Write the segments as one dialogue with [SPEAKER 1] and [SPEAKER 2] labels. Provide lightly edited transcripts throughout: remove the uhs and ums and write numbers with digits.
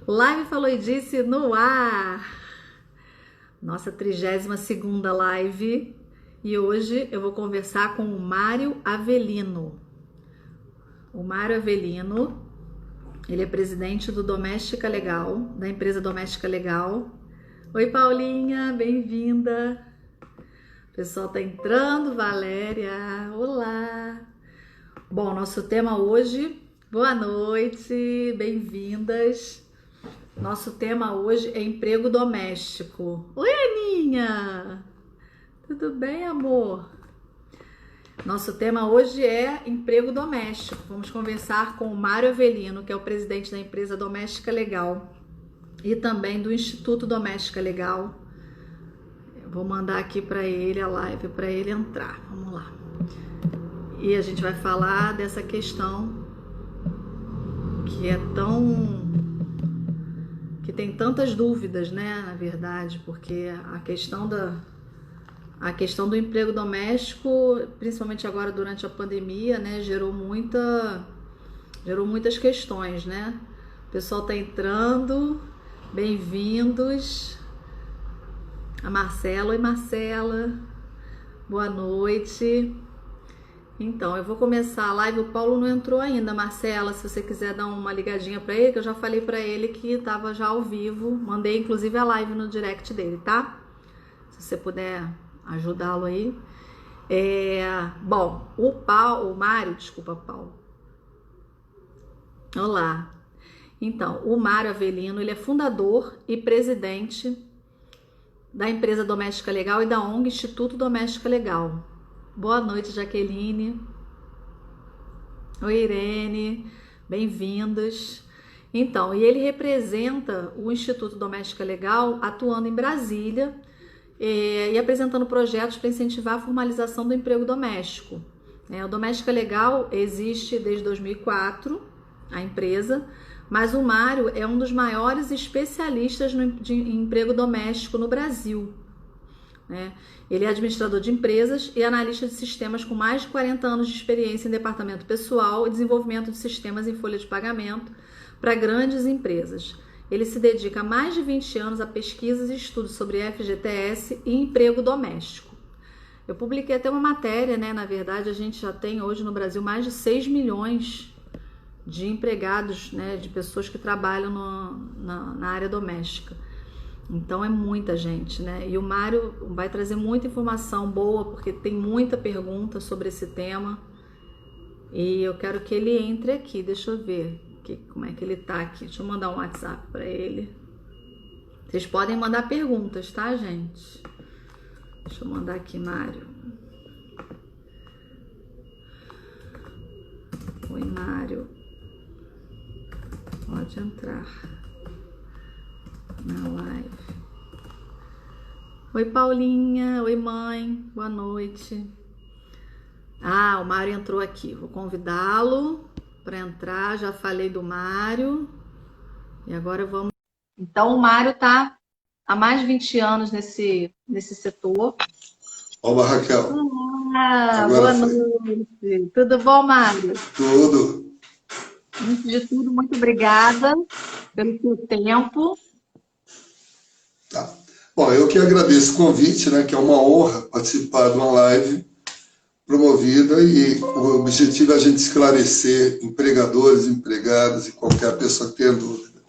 [SPEAKER 1] Live Falou e Disse no ar. Nossa 32ª live. E hoje eu vou conversar com o Mário Avelino. O Mário Avelino, ele é presidente do Doméstica Legal, da empresa Doméstica Legal. Oi, Paulinha, bem-vinda. O pessoal tá entrando, Valéria. Olá. Bom, nosso tema hoje, boa noite, bem-vindas. Nosso tema hoje é emprego doméstico. Oi, Aninha! Tudo bem, amor? Nosso tema hoje é emprego doméstico. Vamos conversar com o Mário Avelino, que é o presidente da empresa Doméstica Legal e também do Instituto Doméstica Legal. Eu vou mandar aqui para ele a live, para ele entrar. Vamos lá. E a gente vai falar dessa questão que é que tem tantas dúvidas, né, na verdade, porque a questão do emprego doméstico, principalmente agora durante a pandemia, né, gerou muitas questões, né? O pessoal tá entrando, bem-vindos. A Marcela, oi Marcela, boa noite. Então, eu vou começar a live, o Paulo não entrou ainda, Marcela, se você quiser dar uma ligadinha para ele, que eu já falei para ele que estava já ao vivo, mandei inclusive a live no direct dele, tá? Se você puder ajudá-lo aí. Bom, o Mário, desculpa, Paulo. Olá. Então, o Mário Avelino, ele é fundador e presidente da empresa Doméstica Legal e da ONG Instituto Doméstica Legal. Boa noite, Jaqueline. Oi, Irene. Bem-vindos. Então, e ele representa o Instituto Doméstica Legal atuando em Brasília e apresentando projetos para incentivar a formalização do emprego doméstico. O Doméstica Legal existe desde 2004, a empresa, mas o Mário é um dos maiores especialistas em emprego doméstico no Brasil. Ele é administrador de empresas e analista de sistemas com mais de 40 anos de experiência em departamento pessoal e desenvolvimento de sistemas em folha de pagamento para grandes empresas. Ele se dedica há mais de 20 anos a pesquisas e estudos sobre FGTS e emprego doméstico. Eu publiquei até uma matéria, na verdade a gente já tem hoje no Brasil mais de 6 milhões de empregados, de pessoas que trabalham na área doméstica. Então é muita gente, E o Mário vai trazer muita informação boa, porque tem muita pergunta sobre esse tema. E eu quero que ele entre aqui, deixa eu ver como é que ele tá aqui. Deixa eu mandar um WhatsApp para ele. Vocês podem mandar perguntas, tá, gente? Deixa eu mandar aqui, Mário. Oi, Mário. Pode entrar na live. Oi, Paulinha. Oi, mãe. Boa noite. O Mário entrou aqui. Vou convidá-lo para entrar. Já falei do Mário. E agora vamos... Então, o Mário está há mais de 20 anos nesse setor.
[SPEAKER 2] Olá, Raquel.
[SPEAKER 1] Olá, boa noite. Tudo bom, Mário?
[SPEAKER 2] Tudo.
[SPEAKER 1] Antes de tudo, muito obrigada pelo seu tempo.
[SPEAKER 2] Tá. Bom, eu que agradeço o convite, que é uma honra participar de uma live promovida e o objetivo é a gente esclarecer empregadores, empregadas e qualquer pessoa que tenha dúvida.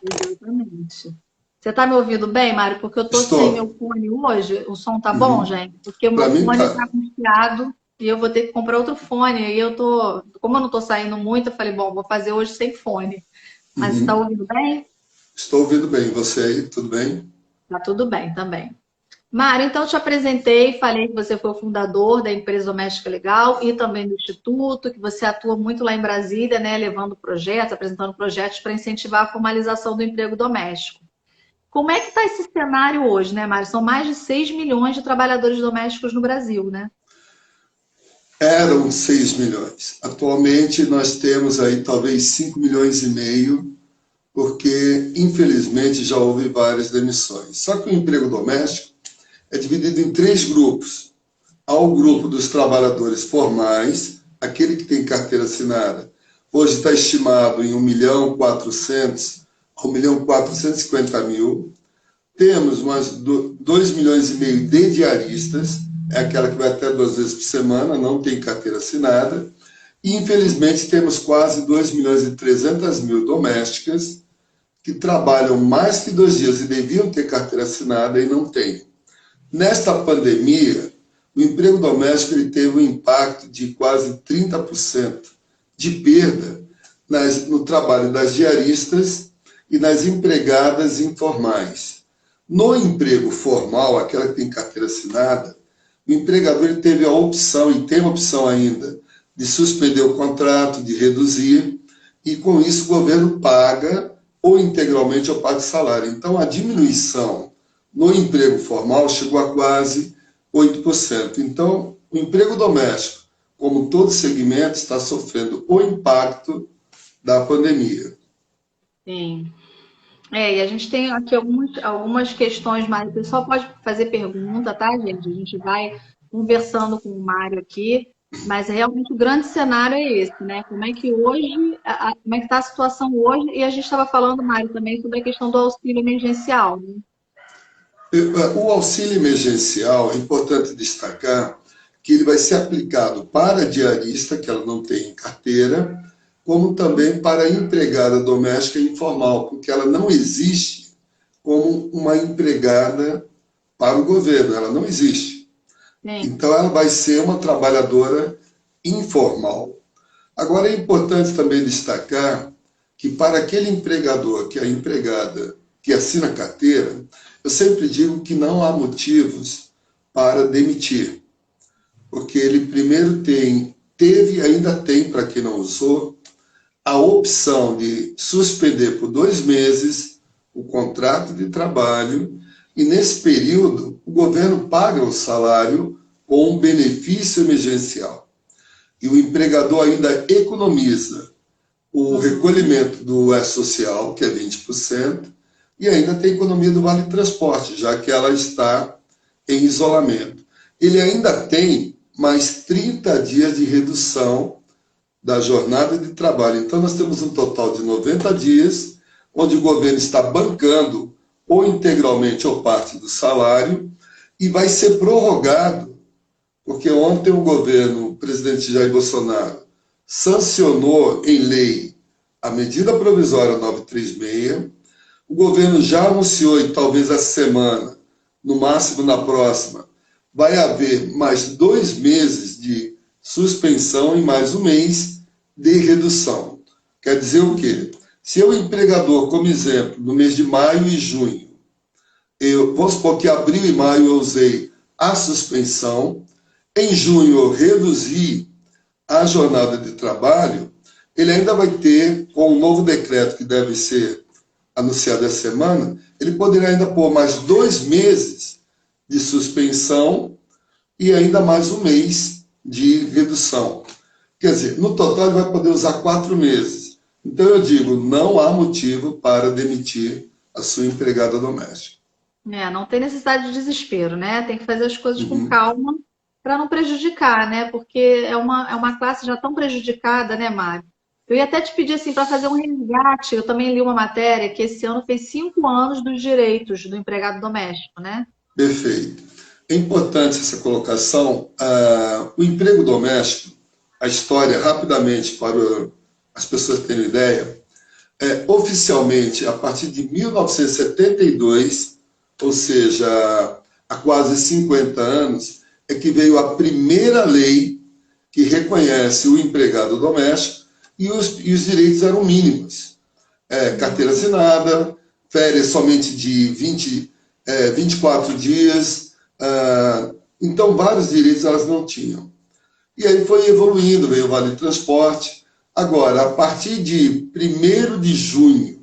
[SPEAKER 1] Exatamente. Você está me ouvindo bem, Mário? Porque eu estou sem meu fone hoje. O som tá bom, gente? Porque o meu fone está angustiado e eu vou ter que comprar outro fone. E como eu não estou saindo muito, eu falei, bom, vou fazer hoje sem fone. Mas está ouvindo bem?
[SPEAKER 2] Estou ouvindo bem. Você aí, tudo bem?
[SPEAKER 1] Tá tudo bem também. Mário, então eu te apresentei, falei que você foi o fundador da empresa Doméstica Legal e também do Instituto, que você atua muito lá em Brasília, levando projetos, apresentando projetos para incentivar a formalização do emprego doméstico. Como é que está esse cenário hoje, Mário? São mais de 6 milhões de trabalhadores domésticos no Brasil,
[SPEAKER 2] Eram 6 milhões. Atualmente nós temos aí talvez 5 milhões e meio, porque infelizmente já houve várias demissões. Só que o emprego doméstico é dividido em 3 grupos. Há o grupo dos trabalhadores formais, aquele que tem carteira assinada. Hoje está estimado em 1.400.000 a 1.450.000. Temos mais 2,5 milhões de diaristas, é aquela que vai até 2 vezes por semana, não tem carteira assinada. E, infelizmente, temos quase 2.300.000 domésticas que trabalham mais que 2 dias e deviam ter carteira assinada e não têm. Nesta pandemia, o emprego doméstico ele teve um impacto de quase 30% de perda no trabalho das diaristas e nas empregadas informais. No emprego formal, aquela que tem carteira assinada, o empregador ele teve a opção, e tem a opção ainda, de suspender o contrato, de reduzir, e com isso o governo paga ou integralmente ou paga o salário. Então, a diminuição no emprego formal chegou a quase 8%. Então, o emprego doméstico, como todo segmento, está sofrendo o impacto da pandemia.
[SPEAKER 1] Sim. E a gente tem aqui algumas questões mais. O pessoal pode fazer pergunta, tá, gente? A gente vai conversando com o Mário aqui, mas realmente o grande cenário é esse, né? Como é que hoje, como é que está a situação hoje? E a gente estava falando, Mário, também sobre a questão do auxílio emergencial, né?
[SPEAKER 2] O auxílio emergencial, é importante destacar que ele vai ser aplicado para a diarista, que ela não tem carteira, como também para a empregada doméstica informal, porque ela não existe como uma empregada para o governo, ela não existe.
[SPEAKER 1] Sim.
[SPEAKER 2] Então, ela vai ser uma trabalhadora informal. Agora, é importante também destacar que para aquele empregador, que é a empregada, que assina carteira, eu sempre digo que não há motivos para demitir, porque ele primeiro teve e ainda tem, para quem não usou, a opção de suspender por 2 meses o contrato de trabalho e, nesse período, o governo paga o salário com um benefício emergencial. E o empregador ainda economiza o recolhimento do E-Social, que é 20%, e ainda tem economia do Vale Transporte, já que ela está em isolamento. Ele ainda tem mais 30 dias de redução da jornada de trabalho. Então, nós temos um total de 90 dias, onde o governo está bancando ou integralmente ou parte do salário, e vai ser prorrogado, porque ontem o governo, o presidente Jair Bolsonaro, sancionou em lei a medida provisória 936, o governo já anunciou, e talvez essa semana, no máximo na próxima, vai haver mais 2 meses de suspensão e mais 1 mês de redução. Quer dizer o quê? Se eu, empregador, como exemplo, no mês de maio e junho, vamos supor que abril e maio eu usei a suspensão, em junho eu reduzi a jornada de trabalho, ele ainda vai ter, com um novo decreto que deve ser anunciado essa semana, ele poderá ainda pôr mais 2 meses de suspensão e ainda mais 1 mês de redução. Quer dizer, no total ele vai poder usar 4 meses. Então eu digo, não há motivo para demitir a sua empregada doméstica.
[SPEAKER 1] Não tem necessidade de desespero, né? Tem que fazer as coisas com calma para não prejudicar, né? Porque é uma classe já tão prejudicada, né, Mário? Eu ia até te pedir assim para fazer um resgate. Eu também li uma matéria que esse ano fez 5 anos dos direitos do empregado doméstico, né?
[SPEAKER 2] Perfeito. É importante essa colocação. O emprego doméstico, a história, rapidamente, para as pessoas terem ideia, oficialmente, a partir de 1972, ou seja, há quase 50 anos, é que veio a primeira lei que reconhece o empregado doméstico e os direitos eram mínimos. Carteira assinada, férias somente de 24 dias, então vários direitos elas não tinham. E aí foi evoluindo, veio o Vale Transporte. Agora, a partir de 1º de junho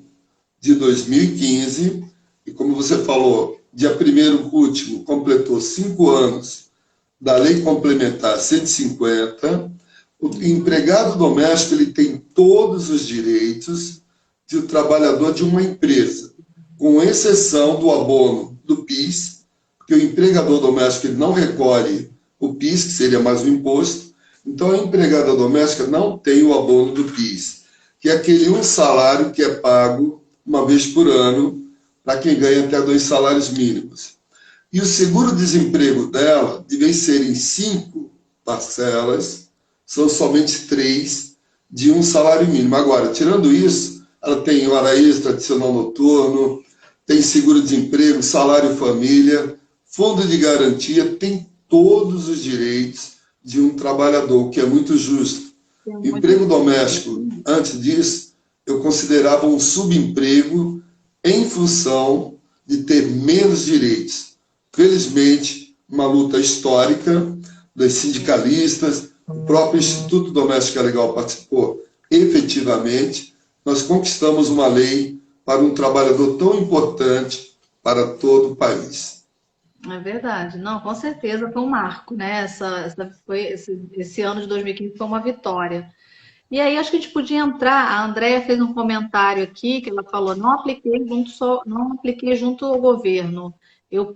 [SPEAKER 2] de 2015, e como você falou, dia 1º último, completou 5 anos da Lei Complementar 150, o empregado doméstico ele tem todos os direitos de o trabalhador de uma empresa, com exceção do abono do PIS, porque o empregador doméstico ele não recolhe o PIS, que seria mais um imposto, então a empregada doméstica não tem o abono do PIS, que é aquele um salário que é pago uma vez por ano, para quem ganha até 2 salários mínimos. E o seguro-desemprego dela, de vez serem 5 parcelas, são somente 3 de um salário mínimo. Agora, tirando isso, ela tem hora extra, adicional noturno, tem seguro-desemprego, salário família, fundo de garantia, tem todos os direitos de um trabalhador, o que é muito justo. Emprego doméstico, antes disso, eu considerava um subemprego em função de ter menos direitos. Felizmente, uma luta histórica das sindicalistas, o próprio Instituto Doméstico Legal participou efetivamente, nós conquistamos uma lei para um trabalhador tão importante para todo o país.
[SPEAKER 1] É verdade. Não, com certeza foi um marco, né? Esse ano de 2015 foi uma vitória. E aí, acho que a gente podia entrar. A Andrea fez um comentário aqui que ela falou: não apliquei junto ao governo. Eu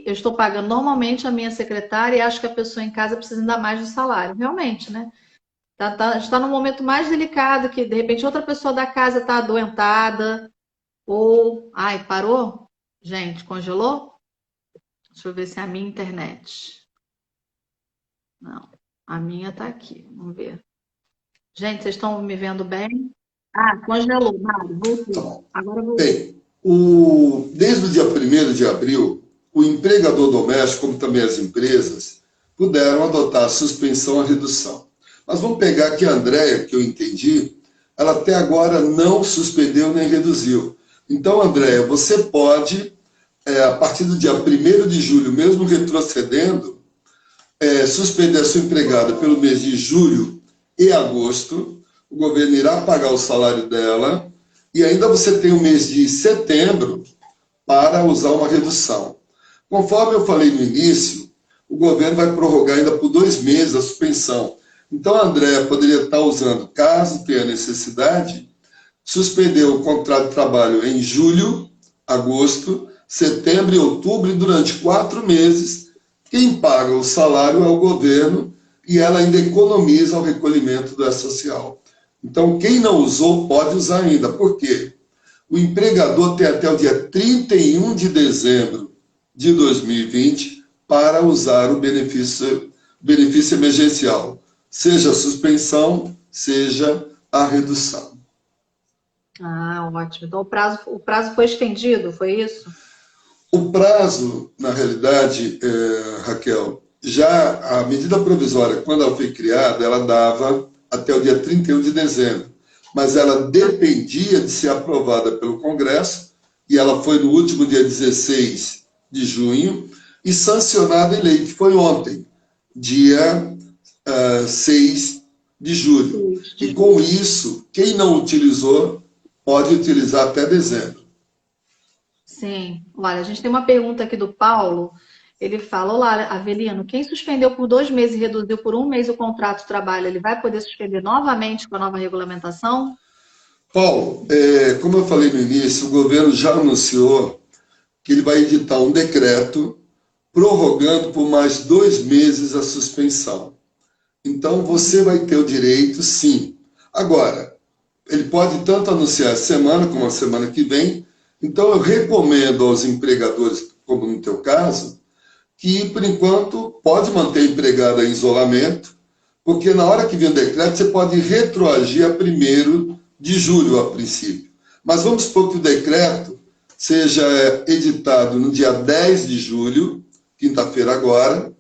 [SPEAKER 1] estou pagando normalmente a minha secretária e acho que a pessoa em casa precisa ainda mais do salário. Realmente, né? Está num momento mais delicado que, de repente, outra pessoa da casa está adoentada ou... Ai, parou? Gente, congelou? Deixa eu ver se é a minha internet. Não, a minha está aqui. Vamos ver. Gente, vocês estão me vendo bem? Ah, congelou. Mário, voltou. Agora voltou.
[SPEAKER 2] Bem, desde o dia 1º de abril, o empregador doméstico, como também as empresas, puderam adotar a suspensão à redução. Mas vamos pegar aqui a Andrea, que eu entendi, ela até agora não suspendeu nem reduziu. Então, Andrea, você pode, a partir do dia 1º de julho, mesmo retrocedendo, suspender a sua empregada pelo mês de julho e agosto, o governo irá pagar o salário dela, e ainda você tem o mês de setembro para usar uma redução. Conforme eu falei no início, o governo vai prorrogar ainda por 2 meses a suspensão. Então, a Andrea poderia estar usando, caso tenha necessidade, suspender o contrato de trabalho em julho, agosto, setembro e outubro, e durante 4 meses, quem paga o salário é o governo e ela ainda economiza o recolhimento da social. Então, quem não usou pode usar ainda. Por quê? O empregador tem até o dia 31 de dezembro de 2020 para usar o benefício emergencial, seja a suspensão, seja a redução.
[SPEAKER 1] Ah, ótimo. Então, o prazo foi estendido, foi isso?
[SPEAKER 2] O prazo, na realidade, Raquel, já a medida provisória, quando ela foi criada, ela dava até o dia 31 de dezembro, mas ela dependia de ser aprovada pelo Congresso, e ela foi no último dia 16 de junho, e sancionada em lei, que foi ontem, dia 6 de julho. E com isso, quem não utilizou, pode utilizar até dezembro.
[SPEAKER 1] Sim. Olha, a gente tem uma pergunta aqui do Paulo. Ele fala: olá, Avelino, quem suspendeu por 2 meses e reduziu por 1 mês o contrato de trabalho, ele vai poder suspender novamente com a nova regulamentação?
[SPEAKER 2] Paulo, como eu falei no início, o governo já anunciou que ele vai editar um decreto prorrogando por mais 2 meses a suspensão. Então, você vai ter o direito, sim. Agora, ele pode tanto anunciar essa semana como a semana que vem. Então, eu recomendo aos empregadores, como no teu caso, que, por enquanto, pode manter a empregada em isolamento, porque na hora que vem o decreto, você pode retroagir a 1º de julho, a princípio. Mas vamos supor que o decreto seja editado no dia 10 de julho, quinta-feira agora,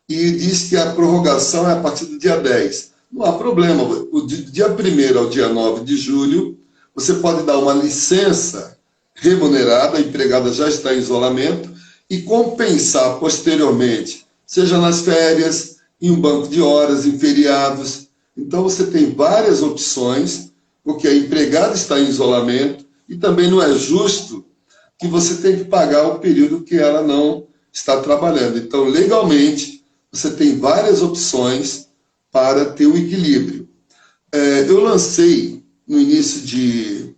[SPEAKER 2] e diz que a prorrogação é a partir do dia 10. Não há problema. Do dia 1º ao dia 9 de julho, você pode dar uma licença remunerada, a empregada já está em isolamento, e compensar posteriormente, seja nas férias, em um banco de horas, em feriados. Então, você tem várias opções, porque a empregada está em isolamento, e também não é justo que você tenha que pagar o período que ela não está trabalhando. Então, legalmente, você tem várias opções para ter um equilíbrio. Eu lancei, no início de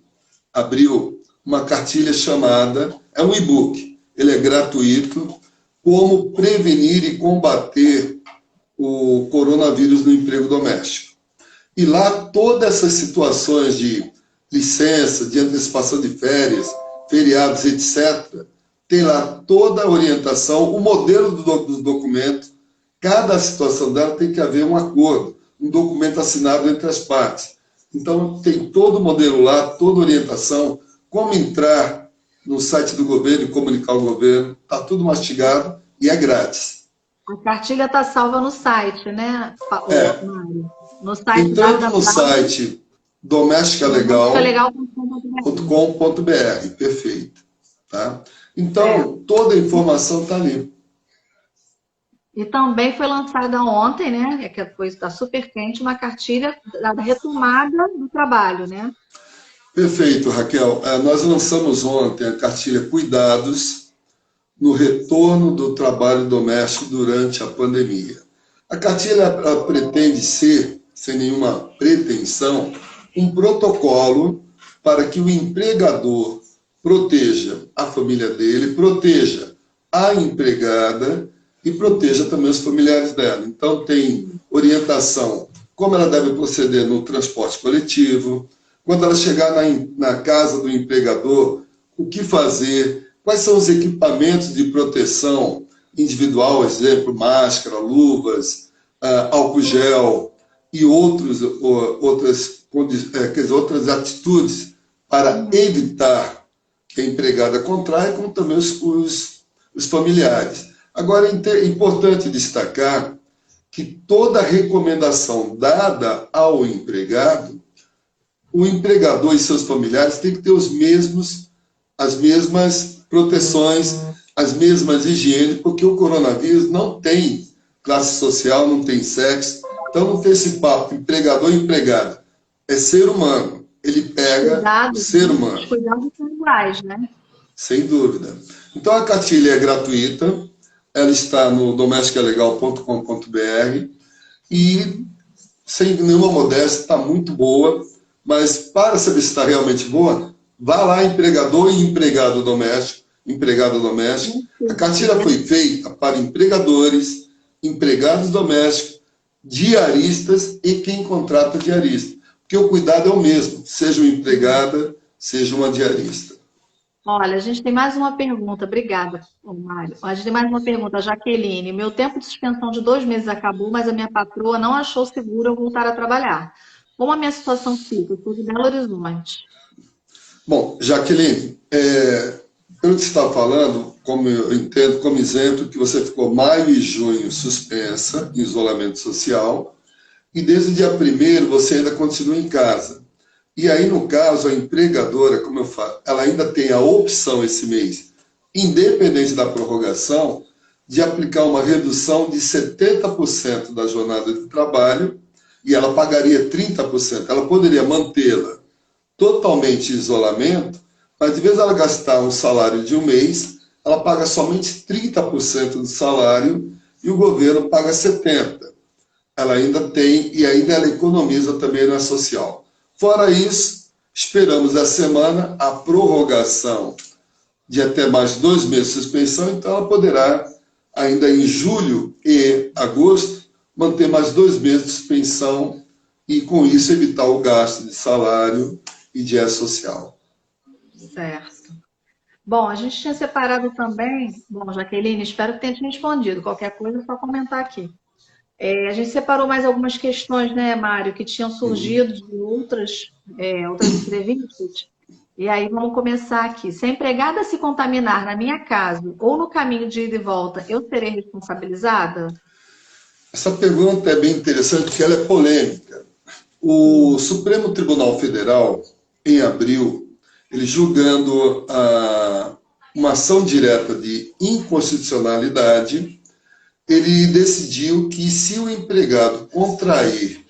[SPEAKER 2] abril, uma cartilha chamada, é um e-book, ele é gratuito, Como Prevenir e Combater o Coronavírus no Emprego Doméstico. E lá, todas essas situações de licença, de antecipação de férias, feriados, etc., tem lá toda a orientação, o modelo do documento, cada situação dela tem que haver um acordo, um documento assinado entre as partes. Então, tem todo o modelo lá, toda a orientação, como entrar no site do governo e comunicar ao governo, está tudo mastigado e é grátis.
[SPEAKER 1] A cartilha está salva no site, né, Mário? No site
[SPEAKER 2] entrando no site domesticalegal.com.br, perfeito. Tá? Então, toda a informação está ali.
[SPEAKER 1] E também foi lançada ontem, né, que a coisa está super quente, uma cartilha da retomada do trabalho, né?
[SPEAKER 2] Perfeito, Raquel. Nós lançamos ontem a cartilha Cuidados no retorno do trabalho doméstico durante a pandemia. A cartilha pretende ser, sem nenhuma pretensão, um protocolo para que o empregador proteja a família dele, proteja a empregada e proteja também os familiares dela. Então, tem orientação como ela deve proceder no transporte coletivo, quando ela chegar na casa do empregador, o que fazer, quais são os equipamentos de proteção individual, exemplo, máscara, luvas, álcool gel e outras atitudes para evitar que a empregada contraia, como também os familiares. Agora, é importante destacar que toda recomendação dada ao empregado, o empregador e seus familiares têm que ter as mesmas proteções, as mesmas higienes, porque o coronavírus não tem classe social, não tem sexo, então não tem esse papo, empregador e empregado. É ser humano, ele pega o ser humano.
[SPEAKER 1] Os cuidados são iguais, né?
[SPEAKER 2] Sem dúvida. Então a cartilha é gratuita, ela está no domesticalegal.com.br e, sem nenhuma modéstia, está muito boa, mas para saber se está realmente boa, vá lá, empregador e empregada doméstica. A cartilha foi feita para empregadores, empregados domésticos, diaristas e quem contrata diarista. Porque o cuidado é o mesmo, seja uma empregada, seja uma diarista.
[SPEAKER 1] Olha, a gente tem mais uma pergunta. Obrigada, Mário. A gente tem mais uma pergunta. Jaqueline, meu tempo de suspensão de 2 meses acabou, mas a minha patroa não achou seguro eu voltar a trabalhar. Como a minha situação fica? Eu sou de Belo Horizonte.
[SPEAKER 2] Bom, Jaqueline, pelo que você está falando, como eu entendo, como exemplo, que você ficou maio e junho suspensa, em isolamento social, e desde o dia 1º você ainda continua em casa. E aí, no caso, a empregadora, como eu falo, ela ainda tem a opção esse mês, independente da prorrogação, de aplicar uma redução de 70% da jornada de trabalho, e ela pagaria 30%. Ela poderia mantê-la totalmente em isolamento, mas de vez em ela gastar um salário de um mês, ela paga somente 30% do salário e o governo paga 70%. Ela ainda tem, e ainda ela economiza também na social. Fora isso, esperamos essa semana a prorrogação de até mais 2 meses de suspensão, então ela poderá, ainda em julho e agosto, manter mais 2 meses de suspensão e, com isso, evitar o gasto de salário e de social.
[SPEAKER 1] Certo. Bom, a gente tinha separado também... Bom, Jaqueline, espero que tenha te respondido. Qualquer coisa é só comentar aqui. A gente separou mais algumas questões, né, Mário, que tinham surgido de outras entrevistas. E aí vamos começar aqui. Se a empregada se contaminar na minha casa ou no caminho de ida e volta, eu serei responsabilizada?
[SPEAKER 2] Essa pergunta é bem interessante porque ela é polêmica. O Supremo Tribunal Federal, em abril, ele julgando uma ação direta de inconstitucionalidade, ele decidiu que se o empregado contrair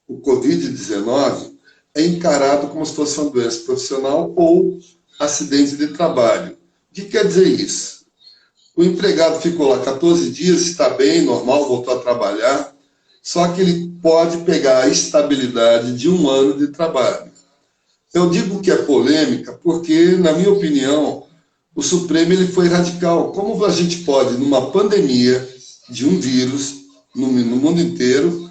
[SPEAKER 2] o Covid-19, é encarado como se fosse uma doença profissional ou acidente de trabalho. O que quer dizer isso? O empregado ficou lá 14 dias, está bem, normal, voltou a trabalhar, só que ele pode pegar a estabilidade de 1 ano de trabalho. Eu digo que é polêmica porque, na minha opinião, o Supremo ele foi radical. Como a gente pode, numa pandemia de um vírus no mundo inteiro,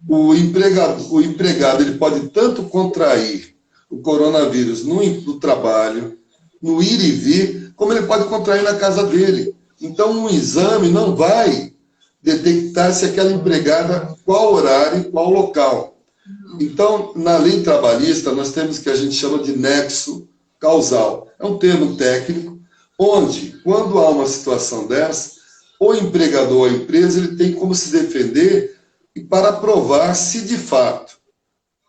[SPEAKER 2] o empregado ele pode tanto contrair o coronavírus no trabalho, no ir e vir, como ele pode contrair na casa dele. Então, um exame não vai detectar se aquela empregada, qual horário e qual local. Então, na lei trabalhista, nós temos o que a gente chama de nexo causal. É um termo técnico, onde, quando há uma situação dessa, o empregador ou a empresa ele tem como se defender e para provar se, de fato,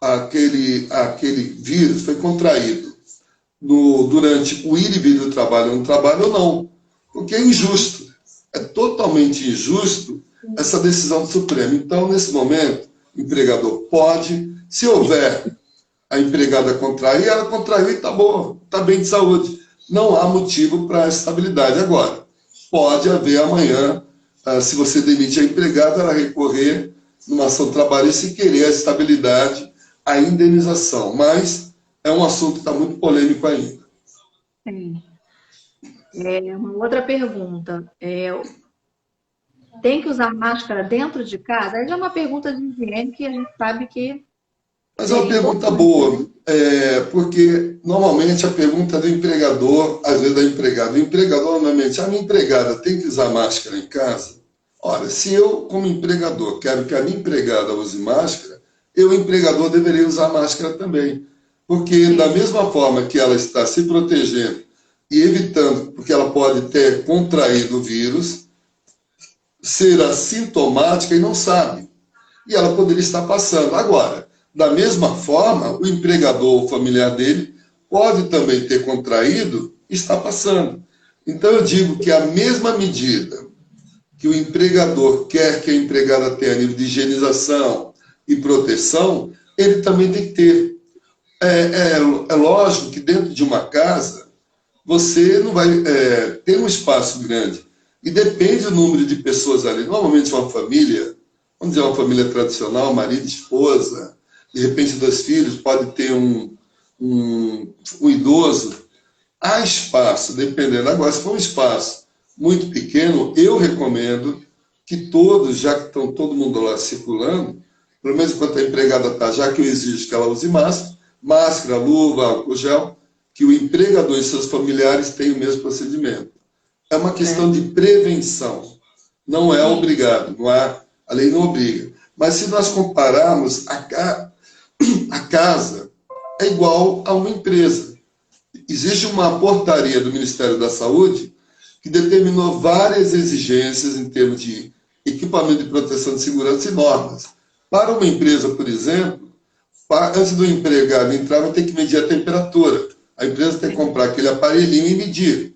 [SPEAKER 2] aquele vírus foi contraído durante o ir e vir do trabalho no trabalho ou não. Porque é injusto. É totalmente injusto essa decisão do Supremo. Então, nesse momento, o empregador pode, se houver a empregada contrair, ela contraiu e está boa, está bem de saúde. Não há motivo para essa estabilidade. Agora, pode haver amanhã, se você demite a empregada, ela recorrer numa ação trabalhista e querer a estabilidade, a indenização. Mas é um assunto que está muito polêmico ainda.
[SPEAKER 1] Sim. Uma outra pergunta. Tem que usar máscara dentro de casa? Aí já é uma pergunta de higiene que a gente sabe que
[SPEAKER 2] Mas é uma pergunta boa, porque normalmente a pergunta é do empregador, às vezes da empregada. O empregador, normalmente, a minha empregada tem que usar máscara em casa? Ora, se eu, como empregador, quero que a minha empregada use máscara, eu, empregador, deveria usar máscara também. Porque da mesma forma que ela está se protegendo e evitando, porque ela pode ter contraído o vírus, ser assintomática e não sabe. E ela poderia estar passando. Agora, da mesma forma, o empregador ou familiar dele pode também ter contraído e está passando. Então, eu digo que a mesma medida que o empregador quer que a empregada tenha nível de higienização e proteção, ele também tem que ter. É lógico que dentro de uma casa, você não vai ter um espaço grande. E depende do número de pessoas ali. Normalmente uma família, vamos dizer uma família tradicional, marido, esposa, de repente 2 filhos, pode ter um idoso. Há espaço, dependendo. Agora, se for um espaço muito pequeno, eu recomendo que todos, já que estão todo mundo lá circulando, pelo menos enquanto a empregada está, já que eu exijo que ela use máscara, luva, álcool gel, que o empregador e seus familiares tenham o mesmo procedimento. É uma questão de prevenção. Não é obrigado, a lei não obriga. Mas se nós compararmos, a casa é igual a uma empresa. Existe uma portaria do Ministério da Saúde que determinou várias exigências em termos de equipamento de proteção de segurança e normas. Para uma empresa, por exemplo, antes do empregado entrar, vai ter que medir a temperatura. A empresa tem que comprar aquele aparelhinho e medir.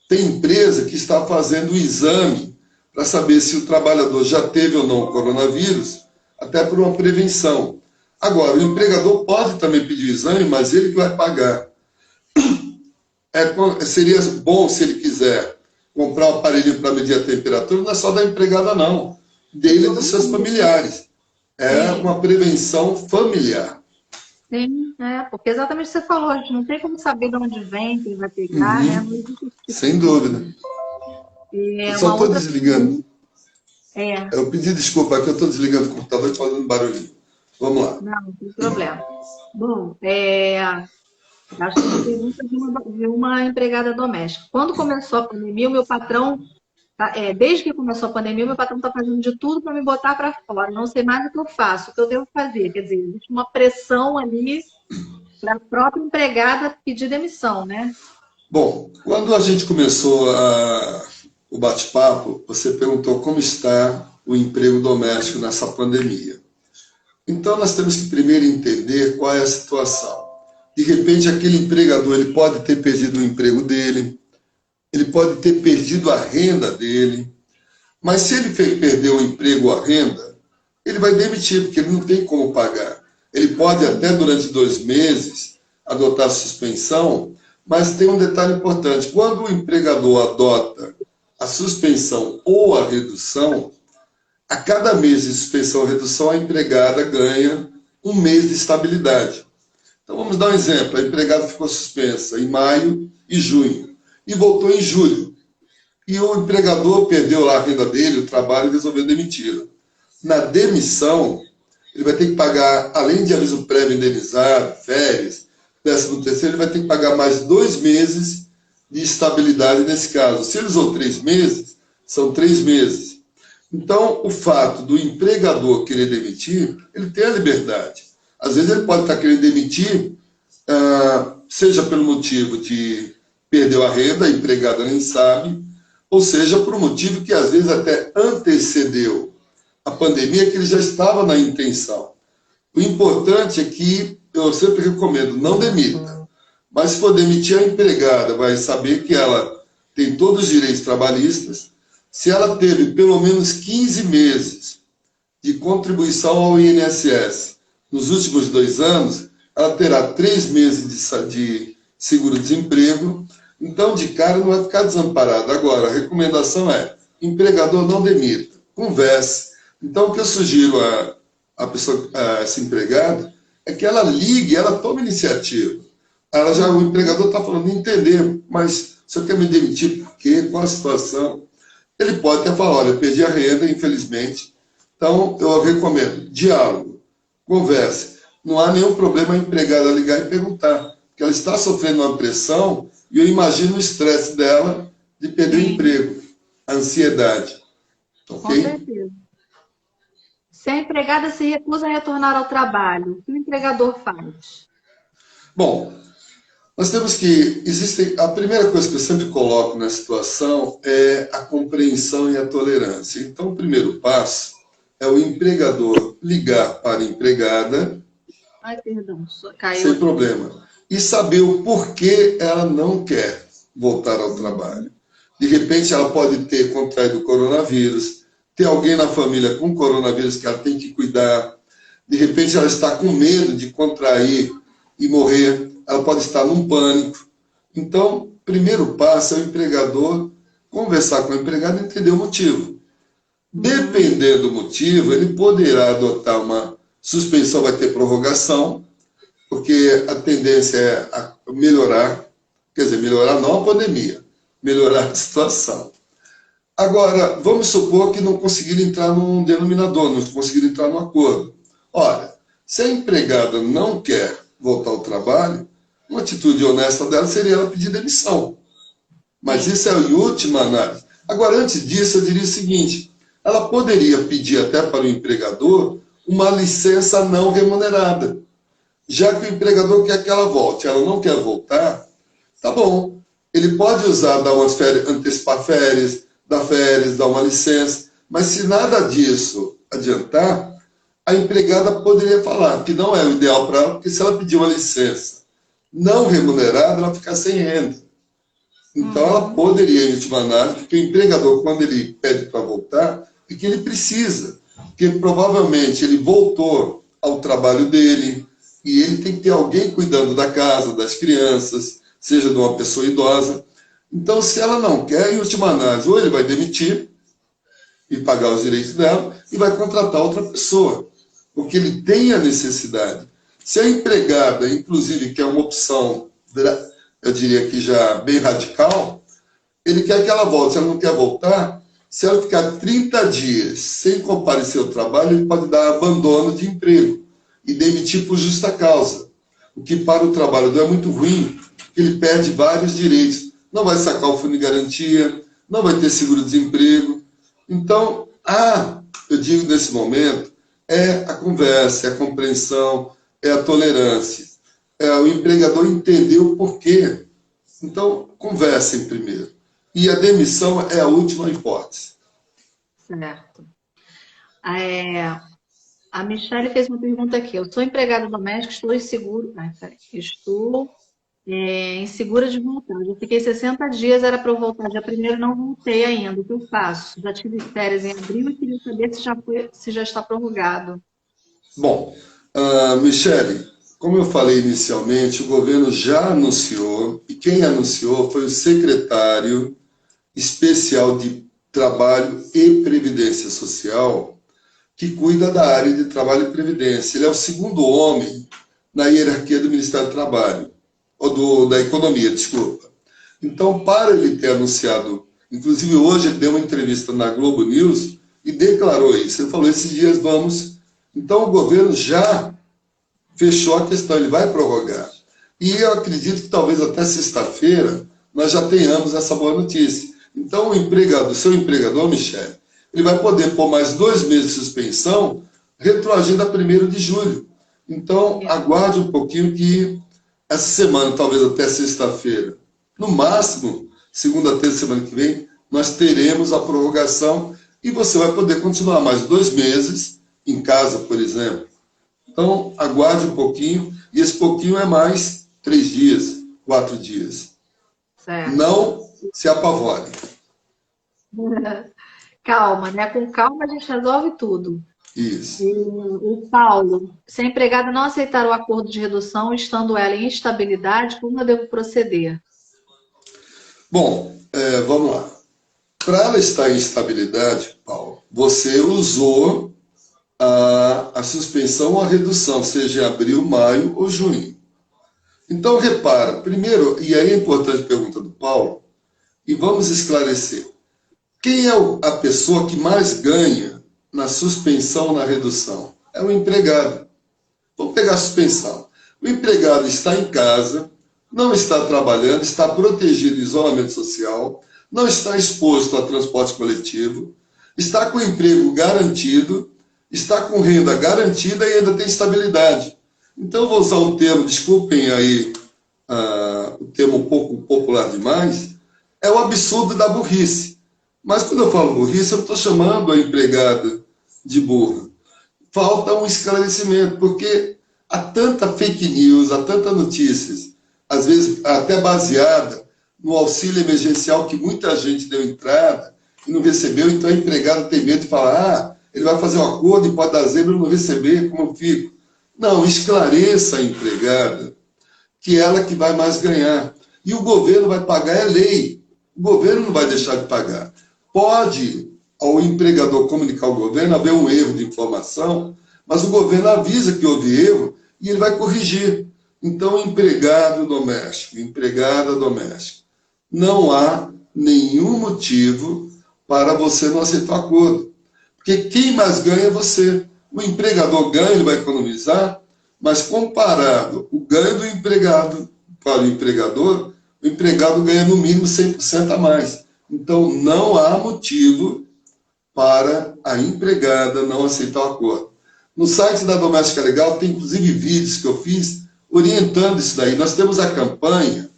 [SPEAKER 2] Tem empresa que está fazendo o exame para saber se o trabalhador já teve ou não o coronavírus, até por uma prevenção. Agora, o empregador pode também pedir o exame, mas ele que vai pagar. Seria bom, se ele quiser, comprar um aparelho para medir a temperatura, não é só da empregada, não. Dele e dos seus familiares. É uma prevenção familiar.
[SPEAKER 1] Sim, porque exatamente o que você falou, a gente não tem como saber de onde vem, quem vai pegar, né? Não existe tipo.
[SPEAKER 2] Sem dúvida. Eu só estou desligando. Eu pedi desculpa aqui, eu estou desligando o computador e fazendo barulhinho. Vamos lá.
[SPEAKER 1] Não tem problema. Bom, acho que uma pergunta de uma empregada doméstica. Quando começou a pandemia, o meu patrão, desde que começou a pandemia, o meu patrão está fazendo de tudo para me botar para fora. Não sei mais o que eu faço, o que eu devo fazer. Quer dizer, existe uma pressão ali para a própria empregada pedir demissão, né?
[SPEAKER 2] Bom, quando a gente começou o bate-papo, você perguntou como está o emprego doméstico nessa pandemia. Então, nós temos que primeiro entender qual é a situação. De repente, aquele empregador ele pode ter perdido o emprego dele, ele pode ter perdido a renda dele, mas se ele perdeu o emprego ou a renda, ele vai demitir, porque ele não tem como pagar. Ele pode até durante 2 meses adotar suspensão, mas tem um detalhe importante. Quando o empregador adota a suspensão ou a redução, a cada mês de suspensão ou redução, a empregada ganha 1 mês de estabilidade. Então, vamos dar um exemplo. A empregada ficou suspensa em maio e junho e voltou em julho. E o empregador perdeu lá a renda dele, o trabalho, e resolveu demiti-la. Na demissão, ele vai ter que pagar, além de aviso prévio indenizado, férias, 13º, ele vai ter que pagar mais 2 meses de estabilidade nesse caso. Se ele usou 3 meses, são 3 meses. Então, o fato do empregador querer demitir, ele tem a liberdade. Às vezes ele pode estar querendo demitir, seja pelo motivo de perdeu a renda, a empregada nem sabe, ou seja, por um motivo que às vezes até antecedeu a pandemia, que ele já estava na intenção. O importante é que, eu sempre recomendo, não demita. Mas se for demitir, a empregada vai saber que ela tem todos os direitos trabalhistas. Se ela teve pelo menos 15 meses de contribuição ao INSS nos últimos 2 anos, ela terá 3 meses de seguro-desemprego. Então, de cara, não vai ficar desamparada. Agora, a recomendação é, empregador não demita, converse. Então, o que eu sugiro a pessoa, a essa empregada, é que ela ligue, ela tome iniciativa. O empregador está falando, entender, mas você quer me demitir por quê? Qual a situação? Ele pode até falar, olha, perdi a renda, infelizmente. Então, eu recomendo diálogo, converse. Não há nenhum problema a empregada ligar e perguntar, porque ela está sofrendo uma pressão e eu imagino o estresse dela de perder o emprego, a ansiedade.
[SPEAKER 1] Okay? Com certeza. Se a empregada se recusa a retornar ao trabalho, o que o empregador faz?
[SPEAKER 2] Bom, nós temos que... A primeira coisa que eu sempre coloco na situação é a compreensão e a tolerância. Então, o primeiro passo é o empregador ligar para a empregada,
[SPEAKER 1] caiu
[SPEAKER 2] sem
[SPEAKER 1] aqui.
[SPEAKER 2] problema, e saber o porquê ela não quer voltar ao trabalho. De repente, ela pode ter contraído o coronavírus, ter alguém na família com coronavírus que ela tem que cuidar. De repente, ela está com medo de contrair e morrer. Ela pode estar num pânico. Então, o primeiro passo é o empregador conversar com a empregada e entender o motivo. Dependendo do motivo, ele poderá adotar uma suspensão, vai ter prorrogação, porque a tendência é a melhorar, quer dizer, melhorar não a pandemia, melhorar a situação. Agora, vamos supor que não conseguiram entrar num denominador, não conseguiram entrar num acordo. Ora, se a empregada não quer voltar ao trabalho, uma atitude honesta dela seria ela pedir demissão. Mas isso é a última análise. Agora, antes disso, eu diria o seguinte, ela poderia pedir até para o empregador uma licença não remunerada. Já que o empregador quer que ela volte, ela não quer voltar, tá bom. Ele pode usar, dar umas férias, antecipar férias, dar uma licença, mas se nada disso adiantar, a empregada poderia falar que não é o ideal para ela, porque se ela pedir uma licença não remunerada, ela fica sem renda. Então, ela poderia, em última análise, porque o empregador, quando ele pede para voltar, é que ele precisa, porque provavelmente ele voltou ao trabalho dele, e ele tem que ter alguém cuidando da casa, das crianças, seja de uma pessoa idosa. Então, se ela não quer, em última análise, ou ele vai demitir e pagar os direitos dela, e vai contratar outra pessoa, porque ele tem a necessidade. Se a empregada, inclusive, quer uma opção, eu diria que já bem radical, ele quer que ela volte. Se ela não quer voltar, se ela ficar 30 dias sem comparecer ao trabalho, ele pode dar abandono de emprego e demitir por justa causa. O que para o trabalhador é muito ruim, porque ele perde vários direitos. Não vai sacar o fundo de garantia, não vai ter seguro-desemprego. Então, eu digo nesse momento, é a conversa, é a compreensão, é a tolerância. É o empregador entender o porquê. Então, conversem primeiro. E a demissão é a última hipótese.
[SPEAKER 1] Certo. A Michelle fez uma pergunta aqui. Eu sou empregada doméstica, estou inseguro. Estou insegura de voltar. Eu fiquei 60 dias, era para eu voltar dia 1º, não voltei ainda. O que eu faço? Já tive férias em abril e queria saber se já está prorrogado.
[SPEAKER 2] Bom, Michelle, como eu falei inicialmente, o governo já anunciou, e quem anunciou foi o secretário especial de Trabalho e Previdência Social, que cuida da área de trabalho e previdência. Ele é o segundo homem na hierarquia do Ministério do Trabalho, ou da Economia, desculpa. Então, para ele ter anunciado, inclusive hoje ele deu uma entrevista na Globo News e declarou isso. Ele falou, esses dias vamos... Então, o governo já fechou a questão, ele vai prorrogar. E eu acredito que talvez até sexta-feira nós já tenhamos essa boa notícia. Então, o seu empregador, Michele, ele vai poder pôr mais 2 meses de suspensão, retroagindo a 1º de julho. Então, aguarde um pouquinho que essa semana, talvez até sexta-feira, no máximo, segunda, terça, semana que vem, nós teremos a prorrogação e você vai poder continuar mais 2 meses em casa, por exemplo. Então, aguarde um pouquinho, e esse pouquinho é mais 3 dias, 4 dias.
[SPEAKER 1] Certo.
[SPEAKER 2] Não se apavore.
[SPEAKER 1] Calma, né? Com calma a gente resolve tudo.
[SPEAKER 2] Isso.
[SPEAKER 1] O Paulo, se a empregada não aceitar o acordo de redução, estando ela em instabilidade, como eu devo proceder?
[SPEAKER 2] Bom, vamos lá. Para ela estar em estabilidade, Paulo, você usou a suspensão ou a redução, seja em abril, maio ou junho. Então, repara, primeiro, e aí é importante a pergunta do Paulo, e vamos esclarecer. Quem é a pessoa que mais ganha na suspensão ou na redução? É o empregado. Vamos pegar a suspensão. O empregado está em casa, não está trabalhando, está protegido em isolamento social, não está exposto a transporte coletivo, está com emprego garantido, está com renda garantida e ainda tem estabilidade. Então, eu vou usar um termo, desculpem aí o termo um pouco popular demais, é o absurdo da burrice. Mas quando eu falo burrice, eu não estou chamando a empregada de burra. Falta um esclarecimento, porque há tanta fake news, há tantas notícias, às vezes até baseada no auxílio emergencial que muita gente deu entrada e não recebeu, então a empregada tem medo de falar, ele vai fazer um acordo e pode dar zebra e não receber, como eu fico. Não, esclareça a empregada que ela que vai mais ganhar. E o governo vai pagar, é lei. O governo não vai deixar de pagar. Pode ao empregador comunicar ao governo, haver um erro de informação, mas o governo avisa que houve erro e ele vai corrigir. Então, empregado doméstico, empregada doméstica, não há nenhum motivo para você não aceitar o acordo. Porque quem mais ganha é você. O empregador ganha, ele vai economizar, mas comparado o ganho do empregado para o empregado ganha no mínimo 100% a mais. Então, não há motivo para a empregada não aceitar o acordo. No site da Doméstica Legal tem, inclusive, vídeos que eu fiz orientando isso daí. Nós temos a campanha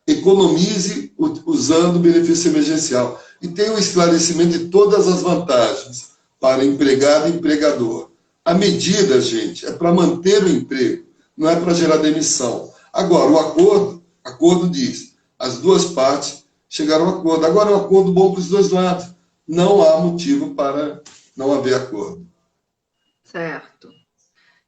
[SPEAKER 2] Economize usando o benefício emergencial. E tem um esclarecimento de todas as vantagens para empregado e empregador. A medida, gente, é para manter o emprego, não é para gerar demissão. Agora, o acordo diz, as duas partes chegaram a um acordo. Agora é um acordo bom para os dois lados. Não há motivo para não haver acordo.
[SPEAKER 1] Certo.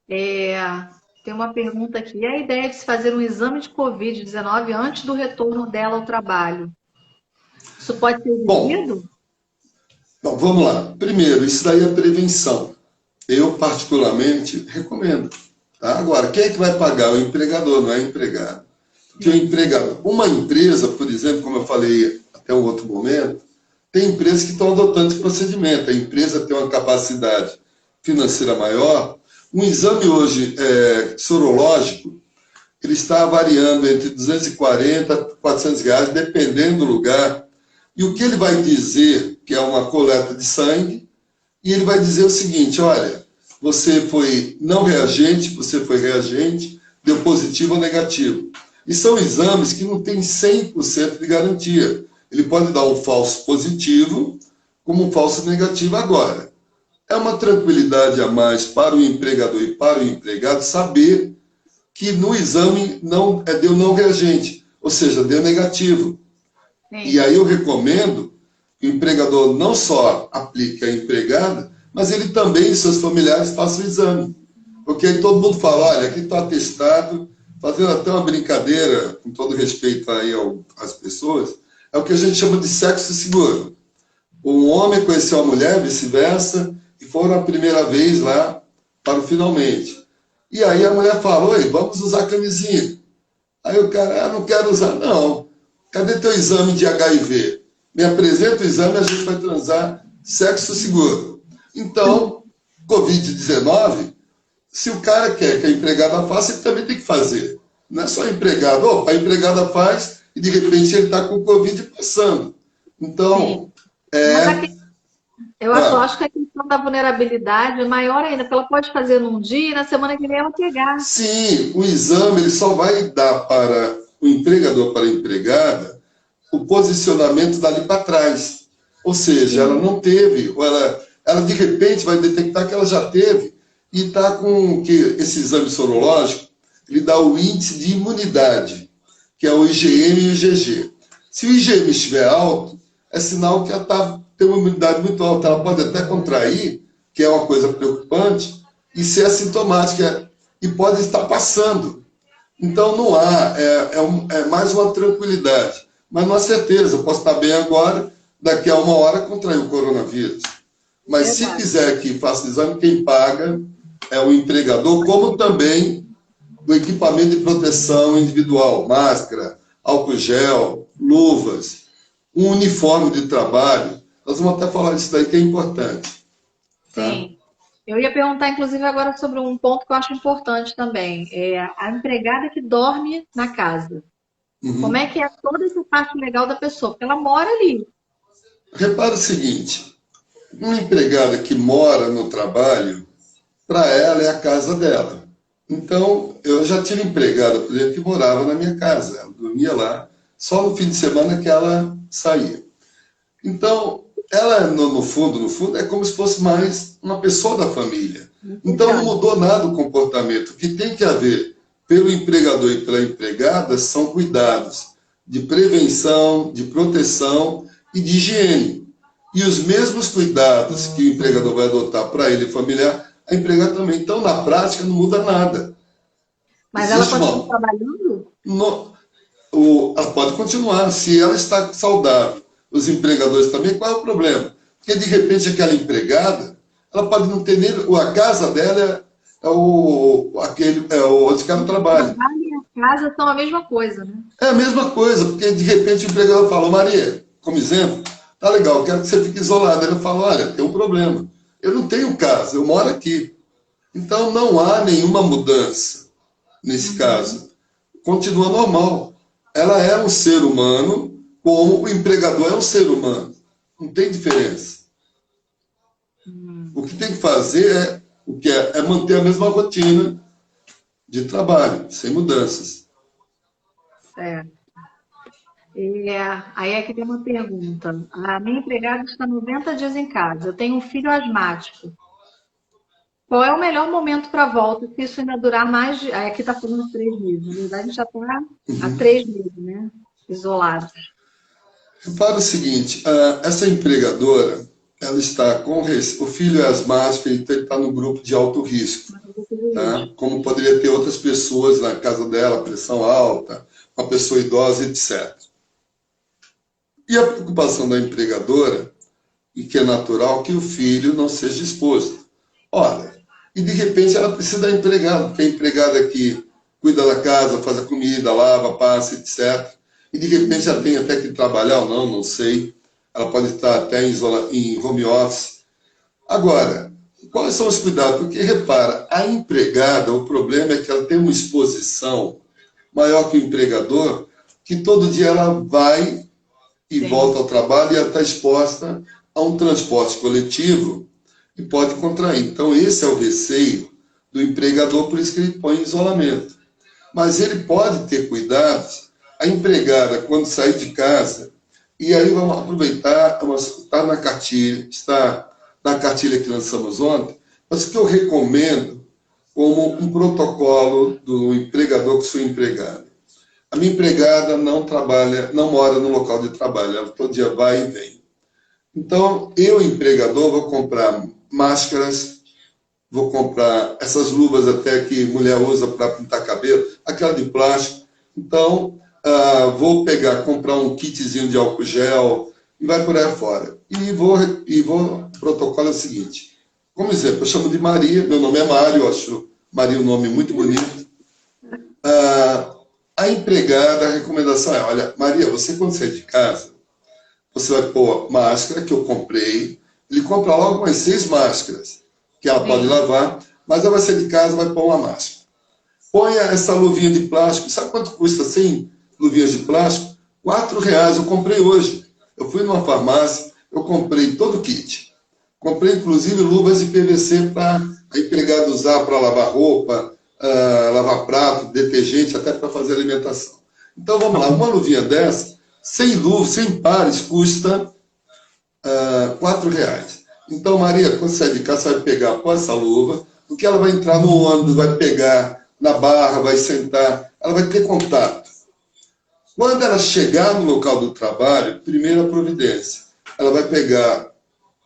[SPEAKER 1] Tem uma pergunta aqui. E a ideia de se fazer um exame de Covid-19 antes do retorno dela ao trabalho? Isso pode ser exigido?
[SPEAKER 2] Bom, vamos lá. Primeiro, isso daí é prevenção. Eu, particularmente, recomendo. Tá? Agora, quem é que vai pagar? O empregador, não é o empregado. Porque o empregado... Uma empresa, por exemplo, como eu falei até um outro momento, tem empresas que estão adotando esse procedimento. A empresa tem uma capacidade financeira maior. Um exame hoje sorológico, ele está variando entre 240 e 400 reais, dependendo do lugar. E o que ele vai dizer, que é uma coleta de sangue, e ele vai dizer o seguinte, olha, você foi não reagente, você foi reagente, deu positivo ou negativo. E são exames que não têm 100% de garantia. Ele pode dar um falso positivo como um falso negativo agora. É uma tranquilidade a mais para o empregador e para o empregado saber que no exame deu não reagente, ou seja, deu negativo. Sim. E aí eu recomendo que o empregador não só aplique a empregada, mas ele também e seus familiares façam o exame. Porque aí todo mundo fala, olha, aqui está atestado, fazendo até uma brincadeira, com todo respeito aí às pessoas, é o que a gente chama de sexo seguro. Um homem conheceu a mulher, vice-versa, e foram a primeira vez lá para o finalmente. E aí a mulher falou, oi, vamos usar camisinha. Aí o cara, não quero usar, não. Cadê teu exame de HIV? Me apresenta o exame e a gente vai transar sexo seguro. Então, Covid-19, se o cara quer que a empregada faça, ele também tem que fazer. Não é só empregado. Opa, a empregada faz e, de repente, ele está com o Covid passando. Então,
[SPEAKER 1] Mas
[SPEAKER 2] é...
[SPEAKER 1] eu acho,
[SPEAKER 2] Ah,
[SPEAKER 1] acho que a questão da vulnerabilidade é maior ainda, porque ela pode fazer num dia e na semana que vem ela pegar.
[SPEAKER 2] sim, o exame ele só vai dar para o empregador, para a empregada, o posicionamento dali para trás. Ou seja, ela
[SPEAKER 1] Sim,
[SPEAKER 2] não teve, ou ela de repente vai detectar que ela já teve e está com que esse exame sorológico, ele dá o índice de imunidade, que é o IgM e o IgG. Se o IgM estiver alto, é sinal que ela tem uma imunidade muito alta. Ela pode até contrair, que é uma coisa preocupante, e ser assintomática, e pode estar passando. Então não há, é mais uma tranquilidade. Mas não há certeza, eu posso estar bem agora, daqui a uma hora contrair o coronavírus. Mas se
[SPEAKER 1] verdade.
[SPEAKER 2] quiser que faça o exame, quem paga é o empregador, como também o equipamento de proteção individual, máscara, álcool gel, luvas, um uniforme de trabalho. Nós vamos até falar disso daí que é importante. Tá?
[SPEAKER 1] Sim. Eu ia perguntar, inclusive, agora sobre um ponto que eu acho importante também. É a empregada que dorme na casa. Como é
[SPEAKER 2] Uhum.
[SPEAKER 1] que é toda essa parte legal da pessoa? Porque ela mora ali.
[SPEAKER 2] Repara o seguinte, uma empregada que mora no trabalho, para ela é a casa dela. Então, eu já tive empregada, por exemplo, que morava na minha casa. Ela dormia lá, só no fim de semana que ela saía. Então, ela, no fundo, é como se fosse mais uma pessoa da família. Então, não
[SPEAKER 1] Importante.
[SPEAKER 2] mudou nada o comportamento. O que tem que haver pelo empregador e pela empregada são cuidados de prevenção, de proteção e de higiene. E os mesmos cuidados que o empregador vai adotar para ele familiar, a empregada também. Então, na prática, não muda nada.
[SPEAKER 1] Mas ela
[SPEAKER 2] Existe
[SPEAKER 1] continua
[SPEAKER 2] uma.
[SPEAKER 1] trabalhando?
[SPEAKER 2] No, ela pode continuar. Se ela está saudável, os empregadores também, qual é o problema? Porque, de repente, aquela empregada, ela pode não ter nem. A casa dela é onde que ela trabalha.
[SPEAKER 1] Trabalho e a casa são a mesma coisa, né?
[SPEAKER 2] É a mesma coisa, porque, de repente, o empregador fala: Maria, como exemplo, tá legal, quero que você fique isolada. Ela fala: olha, tem um problema. Eu não tenho casa, eu moro aqui. Então, não há nenhuma mudança nesse
[SPEAKER 1] Uhum.
[SPEAKER 2] caso. Continua normal. Ela é um ser humano, como o empregador é um ser humano. Não tem diferença. O que tem que fazer é manter a mesma rotina de trabalho, sem mudanças.
[SPEAKER 1] Certo. Aí aqui tem uma pergunta. A minha empregada está 90 dias em casa. Eu tenho um filho asmático. Qual é o melhor momento para a volta? Se isso ainda durar mais de. Aí aqui está falando 3 meses. Na verdade, a gente já está há 3 meses, né? Isolados.
[SPEAKER 2] Repara o seguinte, essa empregadora, ela está com o filho é asmático, então ele está no grupo de alto risco,
[SPEAKER 1] Mas eu vou fazer
[SPEAKER 2] tá?
[SPEAKER 1] isso.
[SPEAKER 2] Como poderia ter outras pessoas na casa dela, pressão alta, uma pessoa idosa, etc. E a preocupação da empregadora, e que é natural, que o filho não seja exposto. Ora, e de repente ela precisa da empregada, porque a empregada que cuida da casa, faz a comida, lava, passa, etc. E de repente ela tem até que trabalhar ou não, não sei. Ela pode estar até em home office. Agora, quais são os cuidados? Porque, repara, a empregada, o problema é que ela tem uma exposição maior que o empregador, que todo dia ela vai e
[SPEAKER 1] Sim.
[SPEAKER 2] volta ao trabalho e ela está exposta a um transporte coletivo e pode contrair. Então, esse é o receio do empregador, por isso que ele põe em isolamento. Mas ele pode ter cuidados, a empregada, quando sair de casa, e aí vamos aproveitar, está na cartilha que lançamos ontem, mas o que eu recomendo como um protocolo do empregador com sua empregada. A minha empregada não trabalha, não mora no local de trabalho, ela todo dia vai e vem. Então, eu, empregador, vou comprar máscaras, vou comprar essas luvas até que mulher usa para pintar cabelo, aquela de plástico. Então, vou comprar um kitzinho de álcool gel e vai por aí fora. O protocolo é o seguinte. Como exemplo, eu chamo de Maria, meu nome é Mário, eu acho Maria um nome muito bonito. A empregada, a recomendação é, olha, Maria, você quando sair de casa, você vai pôr máscara que eu comprei, ele compra logo umas 6 máscaras, que ela pode
[SPEAKER 1] Sim.
[SPEAKER 2] lavar, mas ela vai sair de casa e vai pôr uma máscara. Ponha essa luvinha de plástico. Sabe quanto custa 100 luvinhas de plástico? R$ 4. Eu comprei hoje. Eu fui numa farmácia, eu comprei todo o kit. Comprei, inclusive, luvas de PVC para a empregada usar para lavar roupa, lavar prato, detergente, até para fazer alimentação. Então, vamos lá. Uma luvinha dessa, sem luva, sem pares, custa R$ 4. Então, Maria, quando sair de casa, você vai pegar essa luva, porque ela vai entrar no ônibus, vai pegar na barra, vai sentar, ela vai ter contato. Quando ela chegar no local do trabalho, primeira providência, ela vai pegar,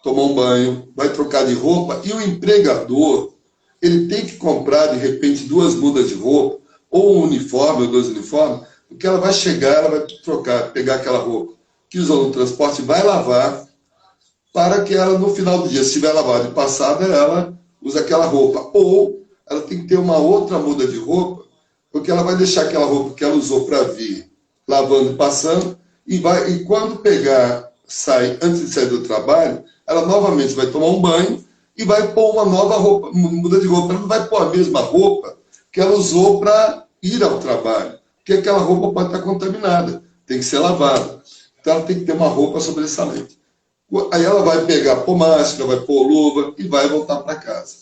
[SPEAKER 2] tomar um banho, vai trocar de roupa, e o empregador, ele tem que comprar, de repente, 2 mudas de roupa, ou um uniforme, ou 2 uniformes, porque ela vai chegar, ela vai trocar, pegar aquela roupa que usou no transporte, vai lavar, para que ela, no final do dia, se tiver lavado e passada, ela usa aquela roupa. Ou ela tem que ter uma outra muda de roupa, porque ela vai deixar aquela roupa que ela usou para vir lavando e passando, e quando pegar, sai, antes de sair do trabalho, ela novamente vai tomar um banho e vai pôr uma nova roupa, muda de roupa. Ela não vai pôr a mesma roupa que ela usou para ir ao trabalho, porque aquela roupa pode estar contaminada, tem que ser lavada. Então ela tem que ter uma roupa sobressalente. Aí ela vai pegar, pôr máscara, vai pôr luva e vai voltar para casa.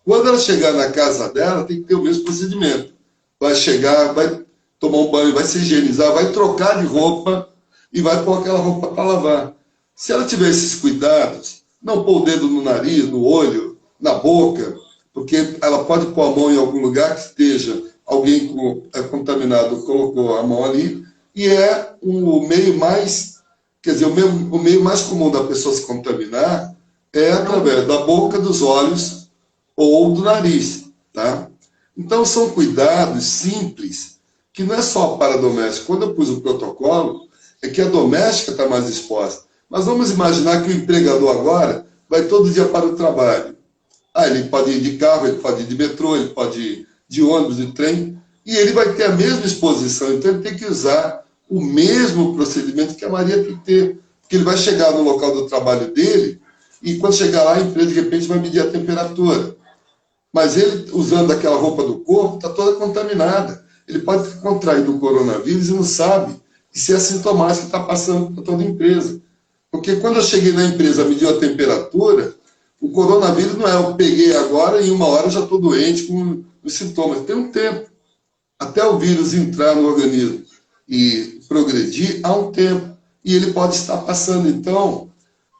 [SPEAKER 2] Quando ela chegar na casa dela, tem que ter o mesmo procedimento. Vai chegar, vai tomar um banho, vai se higienizar, vai trocar de roupa e vai pôr aquela roupa para lavar. Se ela tiver esses cuidados, não pôr o dedo no nariz, no olho, na boca, porque ela pode pôr a mão em algum lugar que esteja alguém contaminado, colocou a mão ali, e é o meio mais... Quer dizer, o meio mais comum da pessoa se contaminar é através da boca, dos olhos ou do nariz, tá? Então, são cuidados simples, que não é só para a doméstica. Quando eu pus o protocolo, é que a doméstica está mais exposta. Mas vamos imaginar que o empregador agora vai todo dia para o trabalho. Ele pode ir de carro, ele pode ir de metrô, ele pode ir de ônibus, de trem, e ele vai ter a mesma exposição. Então, ele tem que usar o mesmo procedimento que a Maria tem que ter, porque ele vai chegar no local do trabalho dele e quando chegar lá a empresa de repente vai medir a temperatura, mas ele usando aquela roupa do corpo está toda contaminada, ele pode ter contraído o coronavírus e não sabe, e se é sintomático está passando para toda a empresa, porque quando eu cheguei na empresa mediu a temperatura, o coronavírus não é eu peguei agora e em 1 hora eu já estou doente com os sintomas, tem um tempo até o vírus entrar no organismo e progredir há um tempo, e ele pode estar passando. Então,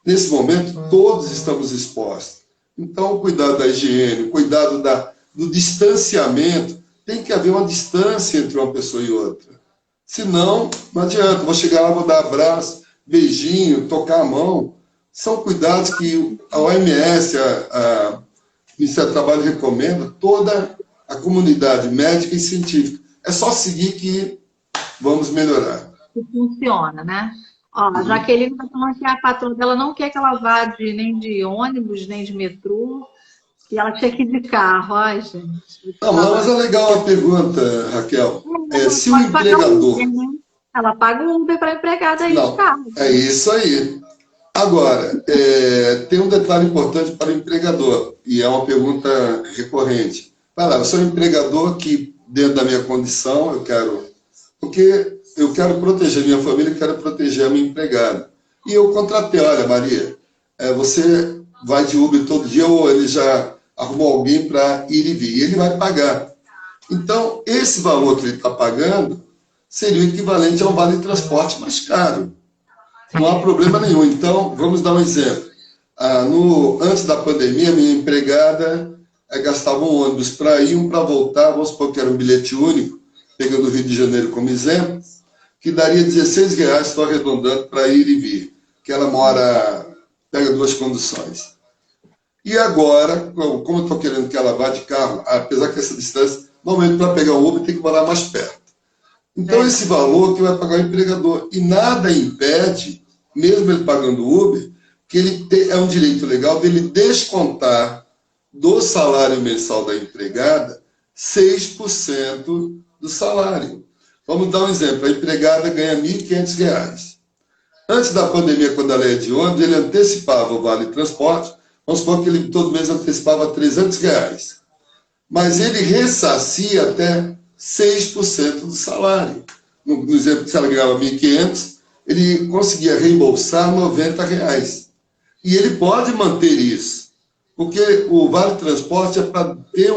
[SPEAKER 2] nesse momento, todos estamos expostos. Então, o cuidado da higiene, o cuidado do distanciamento, tem que haver uma distância entre uma pessoa e outra. Senão, não adianta, vou chegar lá, vou dar abraço, beijinho, tocar a mão. São cuidados que a OMS, o Ministério do Trabalho recomenda, toda a comunidade médica e científica. É só seguir que vamos melhorar.
[SPEAKER 1] Que funciona, né? Ó, a Jaqueline está falando que a patroa dela não quer que ela vá nem de ônibus, nem de metrô, que ela tinha que ir de carro. Ai, gente.
[SPEAKER 2] Não, mas é legal a pergunta, Raquel. Se o
[SPEAKER 1] Pode pagar
[SPEAKER 2] empregador...
[SPEAKER 1] Uber, né? Ela paga o Uber para a empregada ir de carro.
[SPEAKER 2] É isso aí. Agora, tem um detalhe importante para o empregador, e é uma pergunta recorrente. Vai lá, eu sou um empregador que, dentro da minha condição, porque eu quero proteger minha família, quero proteger a minha empregada. E eu contratei, olha, Maria, você vai de Uber todo dia ou ele já arrumou alguém para ir e vir, e ele vai pagar. Então, esse valor que ele está pagando seria o equivalente a um vale-transporte mais caro. Não há problema nenhum. Então, vamos dar um exemplo. Antes da pandemia, minha empregada gastava um ônibus para ir, um para voltar, vamos supor que era um bilhete único, pegando o Rio de Janeiro como exemplo, que daria R$16, estou arredondando, para ir e vir, que ela pega 2 conduções. E agora, como eu estou querendo que ela vá de carro, apesar que essa distância, normalmente para pegar o Uber tem que morar mais perto. Então esse valor que vai pagar o empregador, e nada impede, mesmo ele pagando o Uber, que ele é um direito legal dele descontar do salário mensal da empregada 6% do salário. Vamos dar um exemplo. A empregada ganha R$1.500. Antes da pandemia, quando ela ia de ônibus, ele antecipava o vale-transporte. Vamos supor que ele todo mês antecipava R$300. mas ele ressarcia até 6% do salário. No exemplo, se ela ganhava 1.500, ele conseguia reembolsar R$ 90. E ele pode manter isso, porque o Vale Transporte é para ter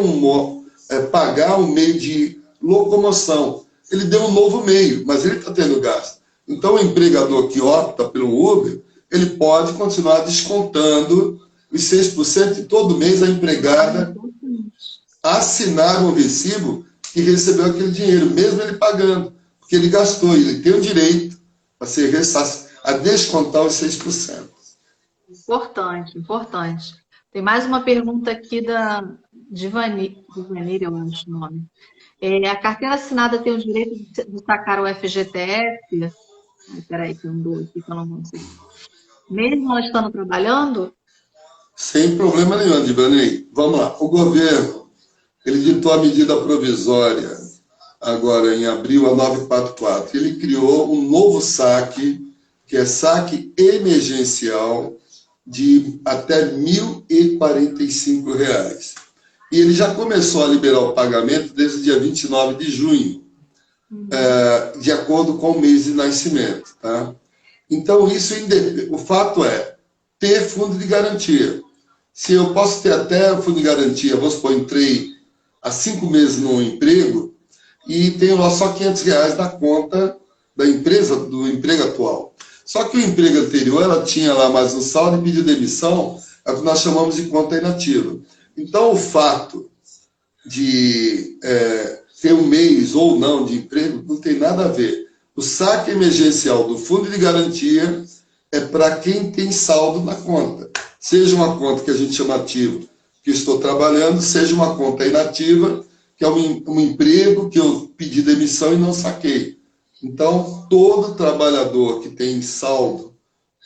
[SPEAKER 2] pagar um meio de locomoção. Ele deu um novo meio, mas ele está tendo gasto. Então, o empregador que opta pelo Uber, ele pode continuar descontando os 6% e todo mês a empregada assinar um recibo que recebeu aquele dinheiro, mesmo ele pagando, porque ele gastou, ele tem o direito a descontar os 6%.
[SPEAKER 1] Importante, importante. Tem mais uma pergunta aqui da Divanir, eu acho o nome. A carteira assinada tem o direito de sacar o FGTS? Peraí, que eu não aqui que eu não consigo. Mesmo ela estando trabalhando?
[SPEAKER 2] Sem problema nenhum, Divanir. Vamos lá. O governo, ele ditou a medida provisória, agora em abril, a 944. Ele criou um novo saque, que é saque emergencial, de até R$ 1.045. E ele já começou a liberar o pagamento desde o dia 29 de junho, de acordo com o mês de nascimento. Tá? Então, o fato é ter fundo de garantia. Se eu posso ter até fundo de garantia, vamos supor, entrei há 5 meses num emprego e tenho lá só R$ 500 da conta da empresa, do emprego atual. Só que o emprego anterior, ela tinha lá mais um saldo e pediu demissão, é o que nós chamamos de conta inativa. Então, o fato de ter um mês ou não de emprego não tem nada a ver. O saque emergencial do fundo de garantia é para quem tem saldo na conta. Seja uma conta que a gente chama ativa, que eu estou trabalhando, seja uma conta inativa, que é um emprego que eu pedi demissão e não saquei. Então, todo trabalhador que tem saldo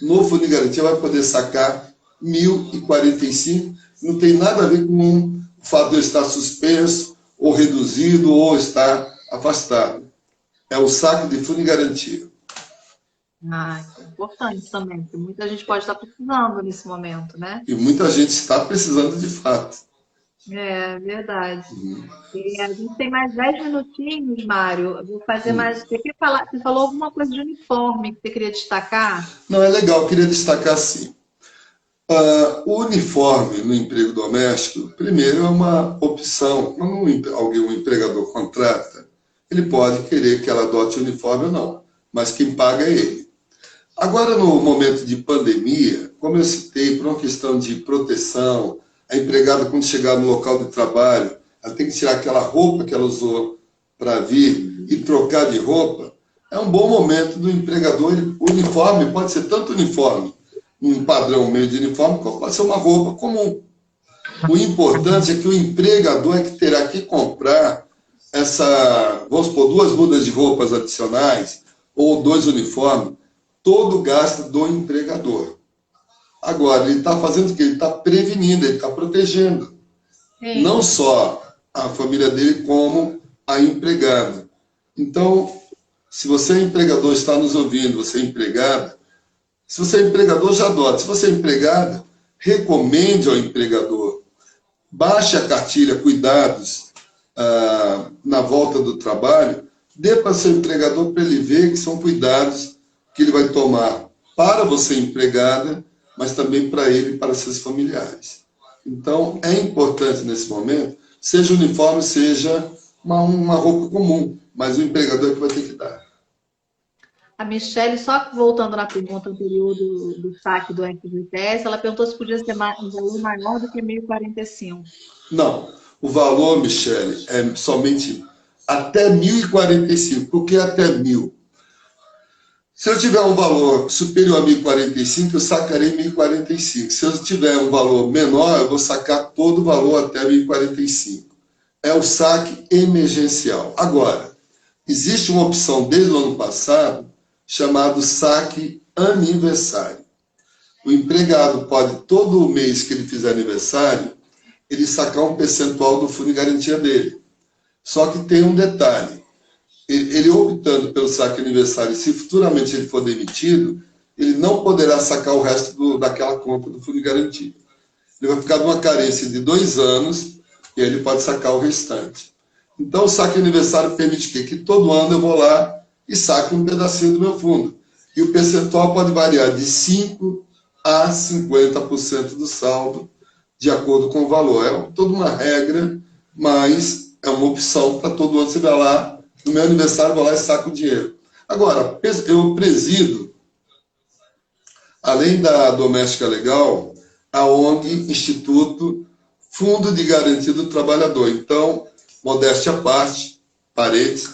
[SPEAKER 2] no fundo de garantia vai poder sacar R$ 1.045. Não tem nada a ver com o fato de eu estar suspenso, ou reduzido, ou estar afastado. É o saque de fundo de garantia.
[SPEAKER 1] É importante também, porque muita gente pode estar precisando nesse momento, né?
[SPEAKER 2] E muita gente está precisando de fato.
[SPEAKER 1] É verdade. A gente tem mais 10 minutinhos, Mário. Eu vou fazer mais. Você falou alguma coisa de uniforme que você queria destacar?
[SPEAKER 2] Não, é legal, eu queria destacar sim. O uniforme no emprego doméstico, primeiro, é uma opção. Quando um empregador contrata, ele pode querer que ela adote o uniforme ou não, mas quem paga é ele. Agora, no momento de pandemia, como eu citei, por uma questão de proteção, a empregada, quando chegar no local de trabalho, ela tem que tirar aquela roupa que ela usou para vir e trocar de roupa. É um bom momento do empregador. O uniforme pode ser tanto uniforme, um padrão meio de uniforme, como pode ser uma roupa comum. O importante é que o empregador é que terá que comprar vamos supor, 2 mudas de roupas adicionais ou 2 uniformes, todo o gasto do empregador. Agora, ele está fazendo o quê? Ele está prevenindo, ele está protegendo. Sim. Não só a família dele, como a empregada. Então, se você é empregador, está nos ouvindo, você é empregada, se você é empregador, já adote. Se você é empregada, recomende ao empregador. Baixe a cartilha Cuidados na volta do trabalho, dê para seu empregador para ele ver que são cuidados que ele vai tomar para você, empregada, mas também para ele e para seus familiares. Então, é importante nesse momento, seja uniforme, seja uma roupa comum, mas o empregador é que vai ter que dar.
[SPEAKER 1] A Michele, só voltando na pergunta anterior do saque do FGTS, ela perguntou se podia ser um valor maior do que 1.045.
[SPEAKER 2] Não, o valor, Michele, é somente até 1.045. Por que até 1.000? Se eu tiver um valor superior a 1.045, eu sacarei 1.045. Se eu tiver um valor menor, eu vou sacar todo o valor até 1.045. É o saque emergencial. Agora, existe uma opção desde o ano passado chamado saque aniversário. O empregado pode, todo mês que ele fizer aniversário, ele sacar um percentual do fundo de garantia dele. Só que tem um detalhe. Ele optando pelo saque aniversário, se futuramente ele for demitido, ele não poderá sacar o resto daquela conta do fundo de garantia. Ele vai ficar numa carência de 2 anos E aí ele pode sacar o restante. Então, o saque aniversário permite o quê? Que todo ano eu vou lá e saque um pedacinho do meu fundo. E o percentual pode variar de 5% a 50% do saldo, de acordo com o valor. É toda uma regra, mas é uma opção para todo ano. Você vai lá, no meu aniversário, eu vou lá e saco o dinheiro. Agora, eu presido, além da Doméstica Legal, a ONG Instituto Fundo de Garantia do Trabalhador. Então, modéstia à parte, parênteses,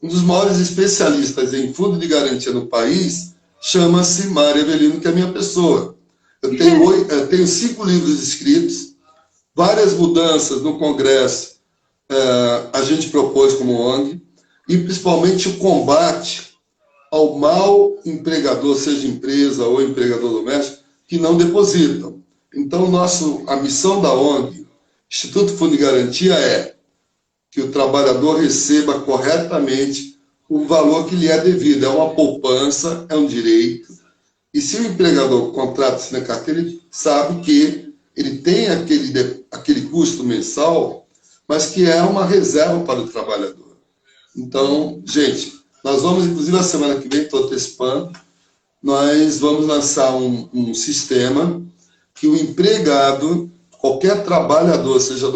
[SPEAKER 2] um dos maiores especialistas em fundo de garantia no país chama-se Mário Avelino, que é a minha pessoa. Eu tenho 5 livros escritos, várias mudanças no Congresso a gente propôs como ONG, e principalmente o combate ao mau empregador, seja empresa ou empregador doméstico, que não depositam. Então, a missão da ONG, Instituto Fundo de Garantia, é que o trabalhador receba corretamente o valor que lhe é devido. É uma poupança, é um direito. E se o empregador contrata isso na carteira, ele sabe que ele tem aquele custo mensal, mas que é uma reserva para o trabalhador. Então, gente, nós vamos, inclusive, a semana que vem, estou antecipando, nós vamos lançar um sistema que o empregado, qualquer trabalhador, seja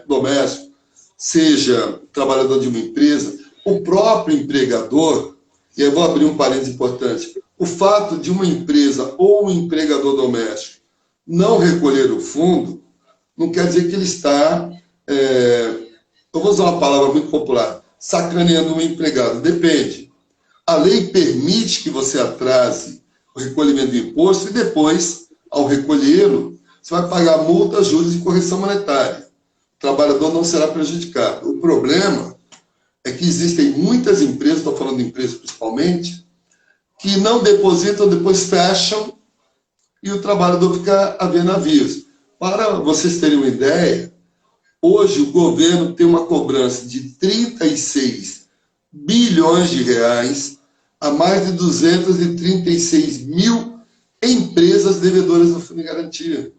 [SPEAKER 2] doméstico, seja trabalhador de uma empresa, o próprio empregador, e eu vou abrir um parênteses importante, o fato de uma empresa ou um empregador doméstico não recolher o fundo, não quer dizer que ele está, eu vou usar uma palavra muito popular, sacaneando um empregado. Depende. A lei permite que você atrase o recolhimento do imposto e depois, ao recolhê-lo, você vai pagar multa, juros e correção monetária. O trabalhador não será prejudicado. O problema é que existem muitas empresas, estou falando de empresas principalmente, que não depositam, depois fecham e o trabalhador fica a ver navios. Para vocês terem uma ideia, hoje o governo tem uma cobrança de 36 bilhões de reais a mais de 236 mil empresas devedoras do Fundo de Garantia.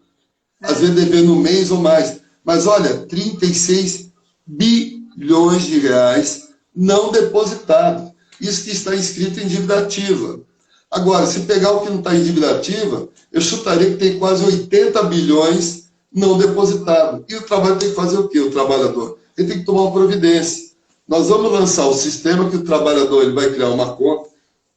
[SPEAKER 2] Às vezes devendo um mês ou mais. Mas olha, 36 bilhões de reais não depositados. Isso que está inscrito em dívida ativa. Agora, se pegar o que não está em dívida ativa, eu chutaria que tem quase 80 bilhões não depositados. E o trabalho tem que fazer o quê? O trabalhador? Ele tem que tomar uma providência. Nós vamos lançar o sistema que o trabalhador ele vai criar uma conta,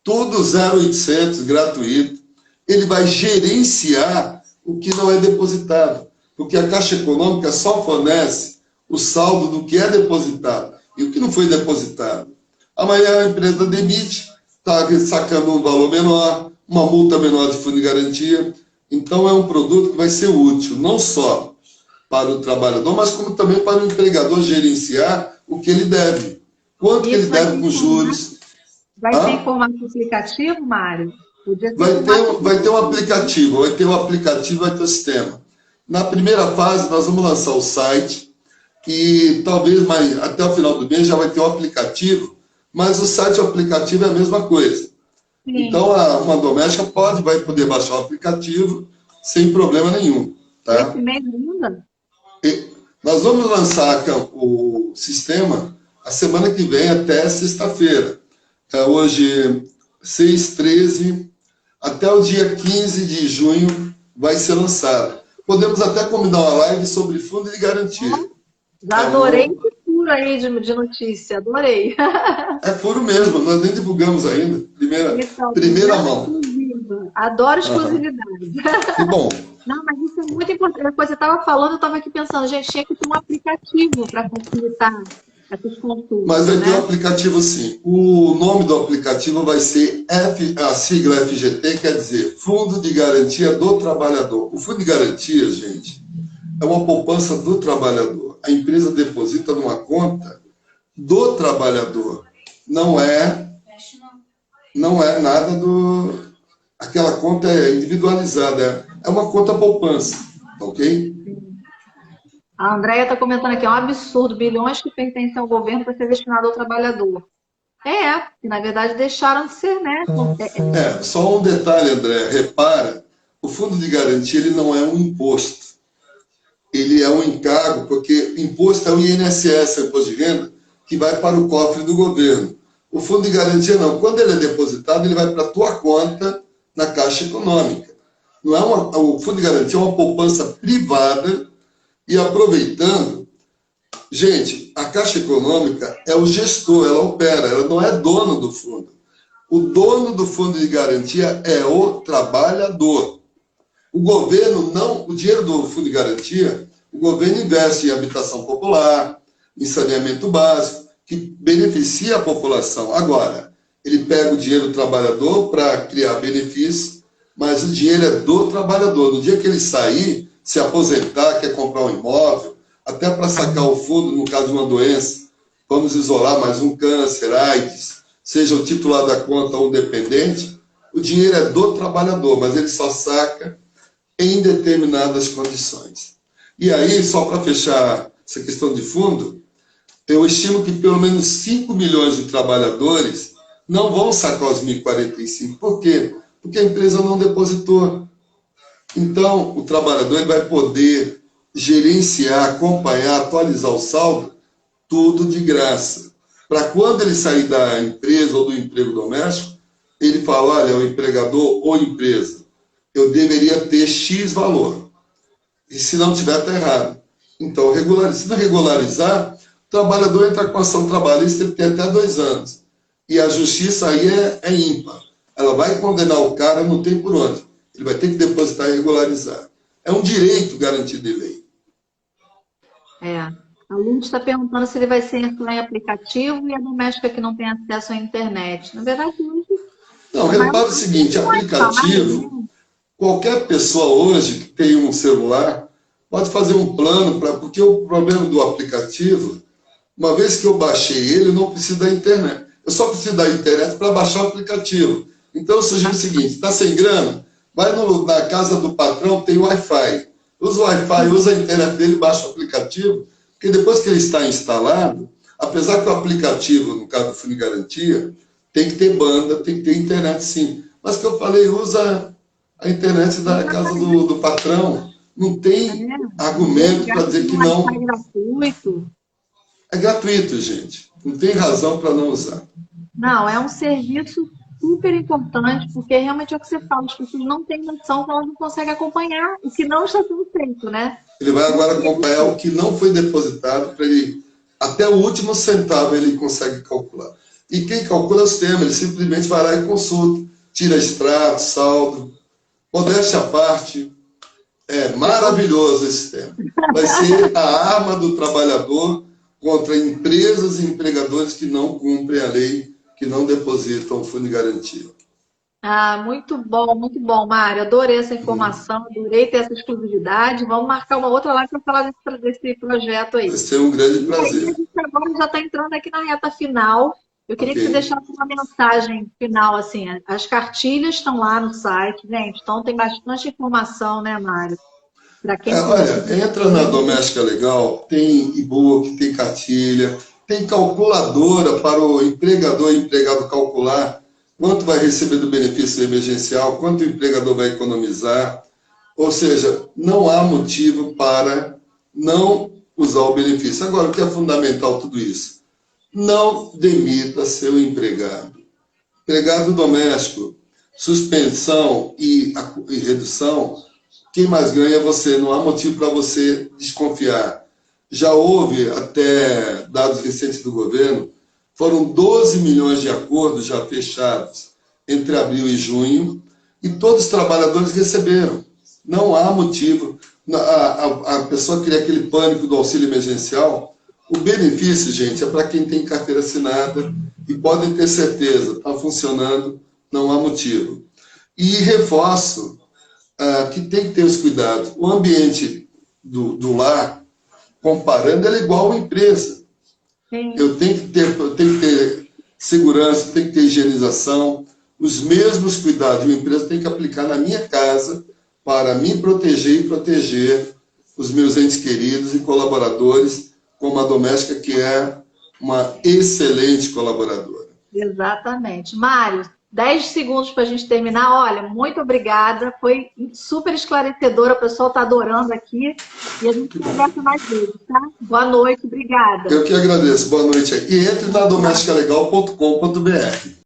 [SPEAKER 2] tudo 0800, gratuito. Ele vai gerenciar o que não é depositado. Porque a Caixa Econômica só fornece o saldo do que é depositado e o que não foi depositado. Amanhã a empresa demite, está sacando um valor menor, uma multa menor de fundo de garantia. Então, é um produto que vai ser útil, não só para o trabalhador, mas como também para o empregador gerenciar o que ele deve. Quanto que ele deve com juros.
[SPEAKER 1] Vai ter em formato aplicativo, Mário?
[SPEAKER 2] Vai ter um aplicativo, vai ter o sistema. Na primeira fase, nós vamos lançar o site, que talvez até o final do mês já vai ter o aplicativo, mas o site e o aplicativo é a mesma coisa. Sim. Então, uma doméstica vai poder baixar o aplicativo sem problema nenhum. Tá?
[SPEAKER 1] Esse mês ainda?
[SPEAKER 2] Nós vamos lançar o sistema a semana que vem, até sexta-feira. Hoje, 6/13, até o dia 15 de junho vai ser lançado. Podemos até combinar uma live sobre fundo de garantia.
[SPEAKER 1] Já adorei esse furo aí de notícia, adorei.
[SPEAKER 2] É furo mesmo, nós nem divulgamos ainda. Primeira mão.
[SPEAKER 1] Adoro exclusividade.
[SPEAKER 2] Que bom.
[SPEAKER 1] Não, mas isso é muito importante. Você estava falando, eu estava aqui pensando, gente, tinha que ter um aplicativo para facilitar essas consultas.
[SPEAKER 2] Mas vai ter um aplicativo sim. O nome do aplicativo vai ser a sigla FGT, quer dizer Fundo de Garantia do Trabalhador. O Fundo de Garantia, gente, é uma poupança do trabalhador. A empresa deposita numa conta do trabalhador. Não é nada do... Aquela conta é individualizada. É uma conta poupança, ok?
[SPEAKER 1] A Andréia está comentando aqui, é um absurdo, bilhões que pertencem ao governo para ser destinado ao trabalhador. E na verdade deixaram de ser, né?
[SPEAKER 2] Só um detalhe, André, repara, o fundo de garantia ele não é um imposto. ele é um encargo, porque imposto é o INSS, é o imposto de renda, que vai para o cofre do governo. O fundo de garantia não. Quando ele é depositado, ele vai para a tua conta na Caixa Econômica. Não é o fundo de garantia é uma poupança privada e aproveitando, gente, a Caixa Econômica é o gestor, ela opera, ela não é dona do fundo. O dono do fundo de garantia é o trabalhador. O governo não, o dinheiro do fundo de garantia, o governo investe em habitação popular, em saneamento básico, que beneficia a população. Agora, ele pega o dinheiro do trabalhador para criar benefícios, mas o dinheiro é do trabalhador. No dia que ele sair, se aposentar, quer comprar um imóvel, até para sacar o fundo no caso de uma doença, vamos isolar mais um câncer, AIDS, seja o titular da conta ou um dependente, o dinheiro é do trabalhador, mas ele só saca em determinadas condições. E aí, só para fechar essa questão de fundo, eu estimo que pelo menos 5 milhões de trabalhadores não vão sacar os 1.045. Por quê? Porque a empresa não depositou. Então, o trabalhador ele vai poder gerenciar, acompanhar, atualizar o saldo, tudo de graça. Para quando ele sair da empresa ou do emprego doméstico, ele fala, olha, o empregador ou empresa, eu deveria ter X valor. E se não tiver, está errado. Então, se não regularizar, o trabalhador entra com ação trabalhista, ele tem até 2 anos. E a justiça aí é ímpar. Ela vai condenar o cara, não tem por onde. Ele vai ter que depositar e regularizar. É um direito garantido em lei.
[SPEAKER 1] A Luz está perguntando se ele vai ser em aplicativo e a doméstica que não tem acesso à internet. Na verdade, hoje...
[SPEAKER 2] Não, repara o seguinte, aplicativo, qualquer pessoa hoje que tem um celular pode fazer um plano, porque o problema do aplicativo, uma vez que eu baixei ele, eu não preciso da internet. Eu só preciso da internet para baixar o aplicativo. Então, eu sugiro o seguinte, está sem grana? Vai na casa do patrão, tem Wi-Fi. Usa o Wi-Fi, usa a internet dele, baixa o aplicativo, porque depois que ele está instalado, apesar que o aplicativo, no caso do Fundo de Garantia, tem que ter banda, tem que ter internet sim. Mas que eu falei, usa a internet da casa do patrão. Não tem argumento para dizer que não.
[SPEAKER 1] É gratuito.
[SPEAKER 2] É gratuito, gente. Não tem razão para não usar.
[SPEAKER 1] Não, é um serviço super importante, porque realmente é o que você fala, as pessoas não têm noção, elas não conseguem acompanhar o que não está sendo feito, né?
[SPEAKER 2] Ele vai agora acompanhar o que não foi depositado, para ele, até o último centavo ele consegue calcular. E quem calcula é o sistema, ele simplesmente vai lá e consulta, tira extrato, saldo. Modéstia à parte, é maravilhoso esse sistema. Vai ser a arma do trabalhador contra empresas e empregadores que não cumprem a lei, que não depositam o fundo de garantia.
[SPEAKER 1] Muito bom, Mário. Adorei essa informação, adorei ter essa exclusividade. Vamos marcar uma outra live para falar desse projeto aí.
[SPEAKER 2] Vai ser um grande prazer.
[SPEAKER 1] E a gente agora já está entrando aqui na reta final. Eu queria que você deixasse uma mensagem final, assim, as cartilhas estão lá no site, gente, então tem bastante informação, né, Mário? Para quem
[SPEAKER 2] olha, entra na Doméstica Legal, tem e-book, tem cartilha, tem calculadora para o empregador e empregado calcular quanto vai receber do benefício emergencial, quanto o empregador vai economizar. Ou seja, não há motivo para não usar o benefício. Agora, o que é fundamental tudo isso? Não demita seu empregado. Empregado doméstico, suspensão e redução, quem mais ganha é você. Não há motivo para você desconfiar. Já houve, até dados recentes do governo, foram 12 milhões de acordos já fechados entre abril e junho, e todos os trabalhadores receberam. Não há motivo. A pessoa cria aquele pânico do auxílio emergencial. O benefício, gente, é para quem tem carteira assinada e podem ter certeza, está funcionando, não há motivo. E reforço que tem que ter os cuidados. O ambiente do lar, comparando, ele é igual a uma empresa.
[SPEAKER 1] Sim.
[SPEAKER 2] Eu tenho que ter segurança, tenho que ter higienização, os mesmos cuidados que uma empresa tem que aplicar na minha casa para me proteger e proteger os meus entes queridos e colaboradores, como a doméstica, que é uma excelente colaboradora.
[SPEAKER 1] Exatamente. Mário, 10 segundos para a gente terminar. Olha, muito obrigada. Foi super esclarecedora. O pessoal está adorando aqui. E a gente conversa mais vezes, tá? Boa noite, obrigada.
[SPEAKER 2] Eu que agradeço. Boa noite. E entre na domesticalegal.com.br.